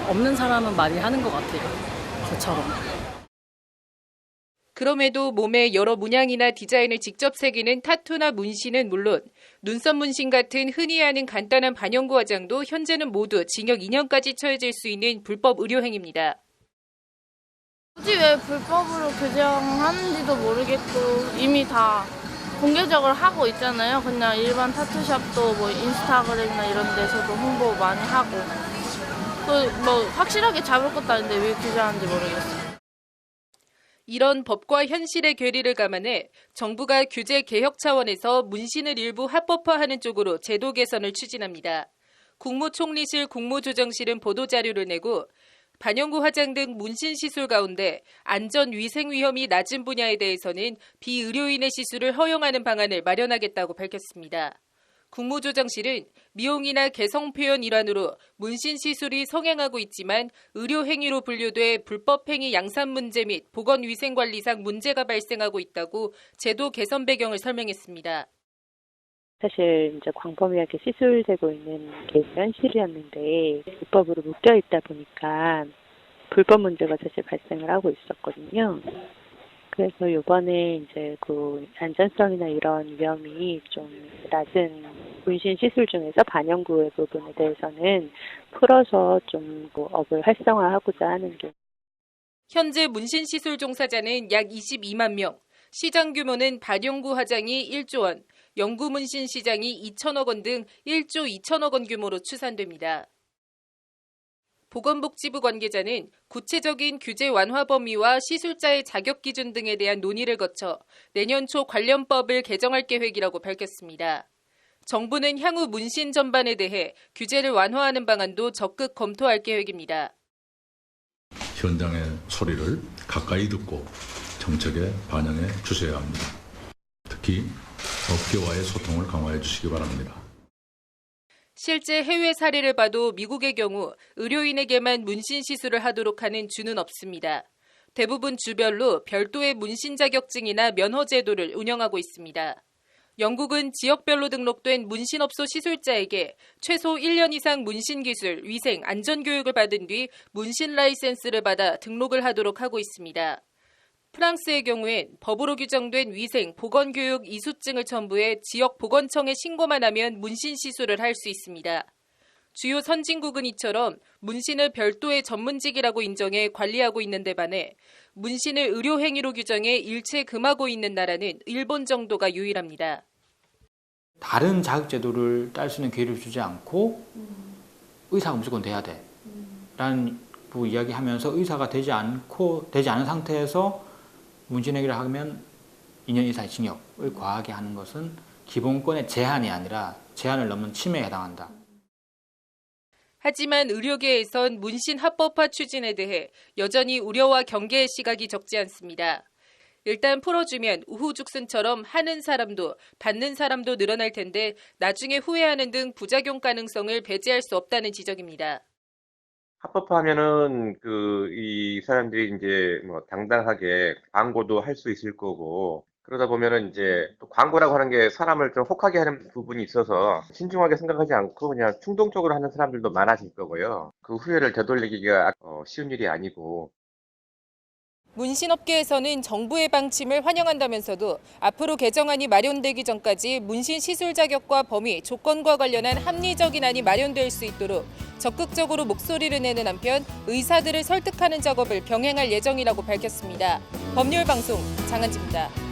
없는 사람은 많이 하는 것 같아요. 저처럼. 그럼에도 몸에 여러 문양이나 디자인을 직접 새기는 타투나 문신은 물론 눈썹 문신 같은 흔히 하는 간단한 반영구 화장도 현재는 모두 징역 2년까지 처해질 수 있는 불법 의료행위입니다. 굳이 왜 불법으로 규정하는지도 모르겠고 이미 다 공개적으로 하고 있잖아요. 그냥 일반 타투샵도 뭐 인스타그램이나 이런 데서도 홍보 많이 하고 또 뭐 확실하게 잡을 것도 아닌데 왜 규제하는지 모르겠어요. 이런 법과 현실의 괴리를 감안해 정부가 규제 개혁 차원에서 문신을 일부 합법화하는 쪽으로 제도 개선을 추진합니다. 국무총리실 국무조정실은 보도자료를 내고 반영구 화장 등 문신 시술 가운데 안전 위생 위험이 낮은 분야에 대해서는 비의료인의 시술을 허용하는 방안을 마련하겠다고 밝혔습니다. 국무조정실은 미용이나 개성 표현 일환으로 문신 시술이 성행하고 있지만 의료행위로 분류돼 불법행위 양산 문제 및 보건위생관리상 문제가 발생하고 있다고 제도 개선 배경을 설명했습니다. 사실 이제 광범위하게 시술되고 있는 게 현실이었는데 불법으로 묶여 있다 보니까 불법 문제가 사실 발생을 하고 있었거든요. 그래서 이번에 이제 그 안전성이나 이런 위험이 좀 낮은 문신 시술 중에서 반영구의 부분에 대해서는 풀어서 좀 업을 활성화하고자 하는 게. 현재 문신 시술 종사자는 약 22만 명, 시장 규모는 반영구 화장이 1조 원, 영구 문신 시장이 2천억 원 등 1조 2천억 원 규모로 추산됩니다. 보건복지부 관계자는 구체적인 규제 완화 범위와 시술자의 자격 기준 등에 대한 논의를 거쳐 내년 초 관련법을 개정할 계획이라고 밝혔습니다. 정부는 향후 문신 전반에 대해 규제를 완화하는 방안도 적극 검토할 계획입니다. 현장의 소리를 가까이 듣고 정책에 반영해 주셔야 합니다. 특히 업계와의 소통을 강화해 주시기 바랍니다. 실제 해외 사례를 봐도 미국의 경우 의료인에게만 문신 시술을 하도록 하는 주는 없습니다. 대부분 주별로 별도의 문신 자격증이나 면허 제도를 운영하고 있습니다. 영국은 지역별로 등록된 문신업소 시술자에게 최소 1년 이상 문신기술, 위생, 안전교육을 받은 뒤 문신 라이센스를 받아 등록을 하도록 하고 있습니다. 프랑스의 경우엔 법으로 규정된 위생, 보건교육 이수증을 첨부해 지역 보건청에 신고만 하면 문신 시술을 할 수 있습니다. 주요 선진국은 이처럼 문신을 별도의 전문직이라고 인정해 관리하고 있는 데 반해 문신을 의료행위로 규정해 일체 금하고 있는 나라는 일본 정도가 유일합니다. 다른 자격제도를 딸 수 있는 기회를 주지 않고 의사가 무조건 돼야 돼 라는 이야기하면서 의사가 되지 않은 상태에서 문신행위를 하면 2년 이상의 징역을 과하게 하는 것은 기본권의 제한이 아니라 제한을 넘는 침해에 해당한다. 하지만 의료계에선 문신 합법화 추진에 대해 여전히 우려와 경계의 시각이 적지 않습니다. 일단 풀어주면 우후죽순처럼 하는 사람도 받는 사람도 늘어날 텐데 나중에 후회하는 등 부작용 가능성을 배제할 수 없다는 지적입니다. 합법화하면은 이 사람들이 이제 뭐 당당하게 광고도 할 수 있을 거고, 그러다 보면은 이제 또 광고라고 하는 게 사람을 좀 혹하게 하는 부분이 있어서 신중하게 생각하지 않고 그냥 충동적으로 하는 사람들도 많아질 거고요. 그 후회를 되돌리기가 쉬운 일이 아니고. 문신업계에서는 정부의 방침을 환영한다면서도 앞으로 개정안이 마련되기 전까지 문신 시술 자격과 범위, 조건과 관련한 합리적인 안이 마련될 수 있도록 적극적으로 목소리를 내는 한편 의사들을 설득하는 작업을 병행할 예정이라고 밝혔습니다. 법률방송 장한지입니다.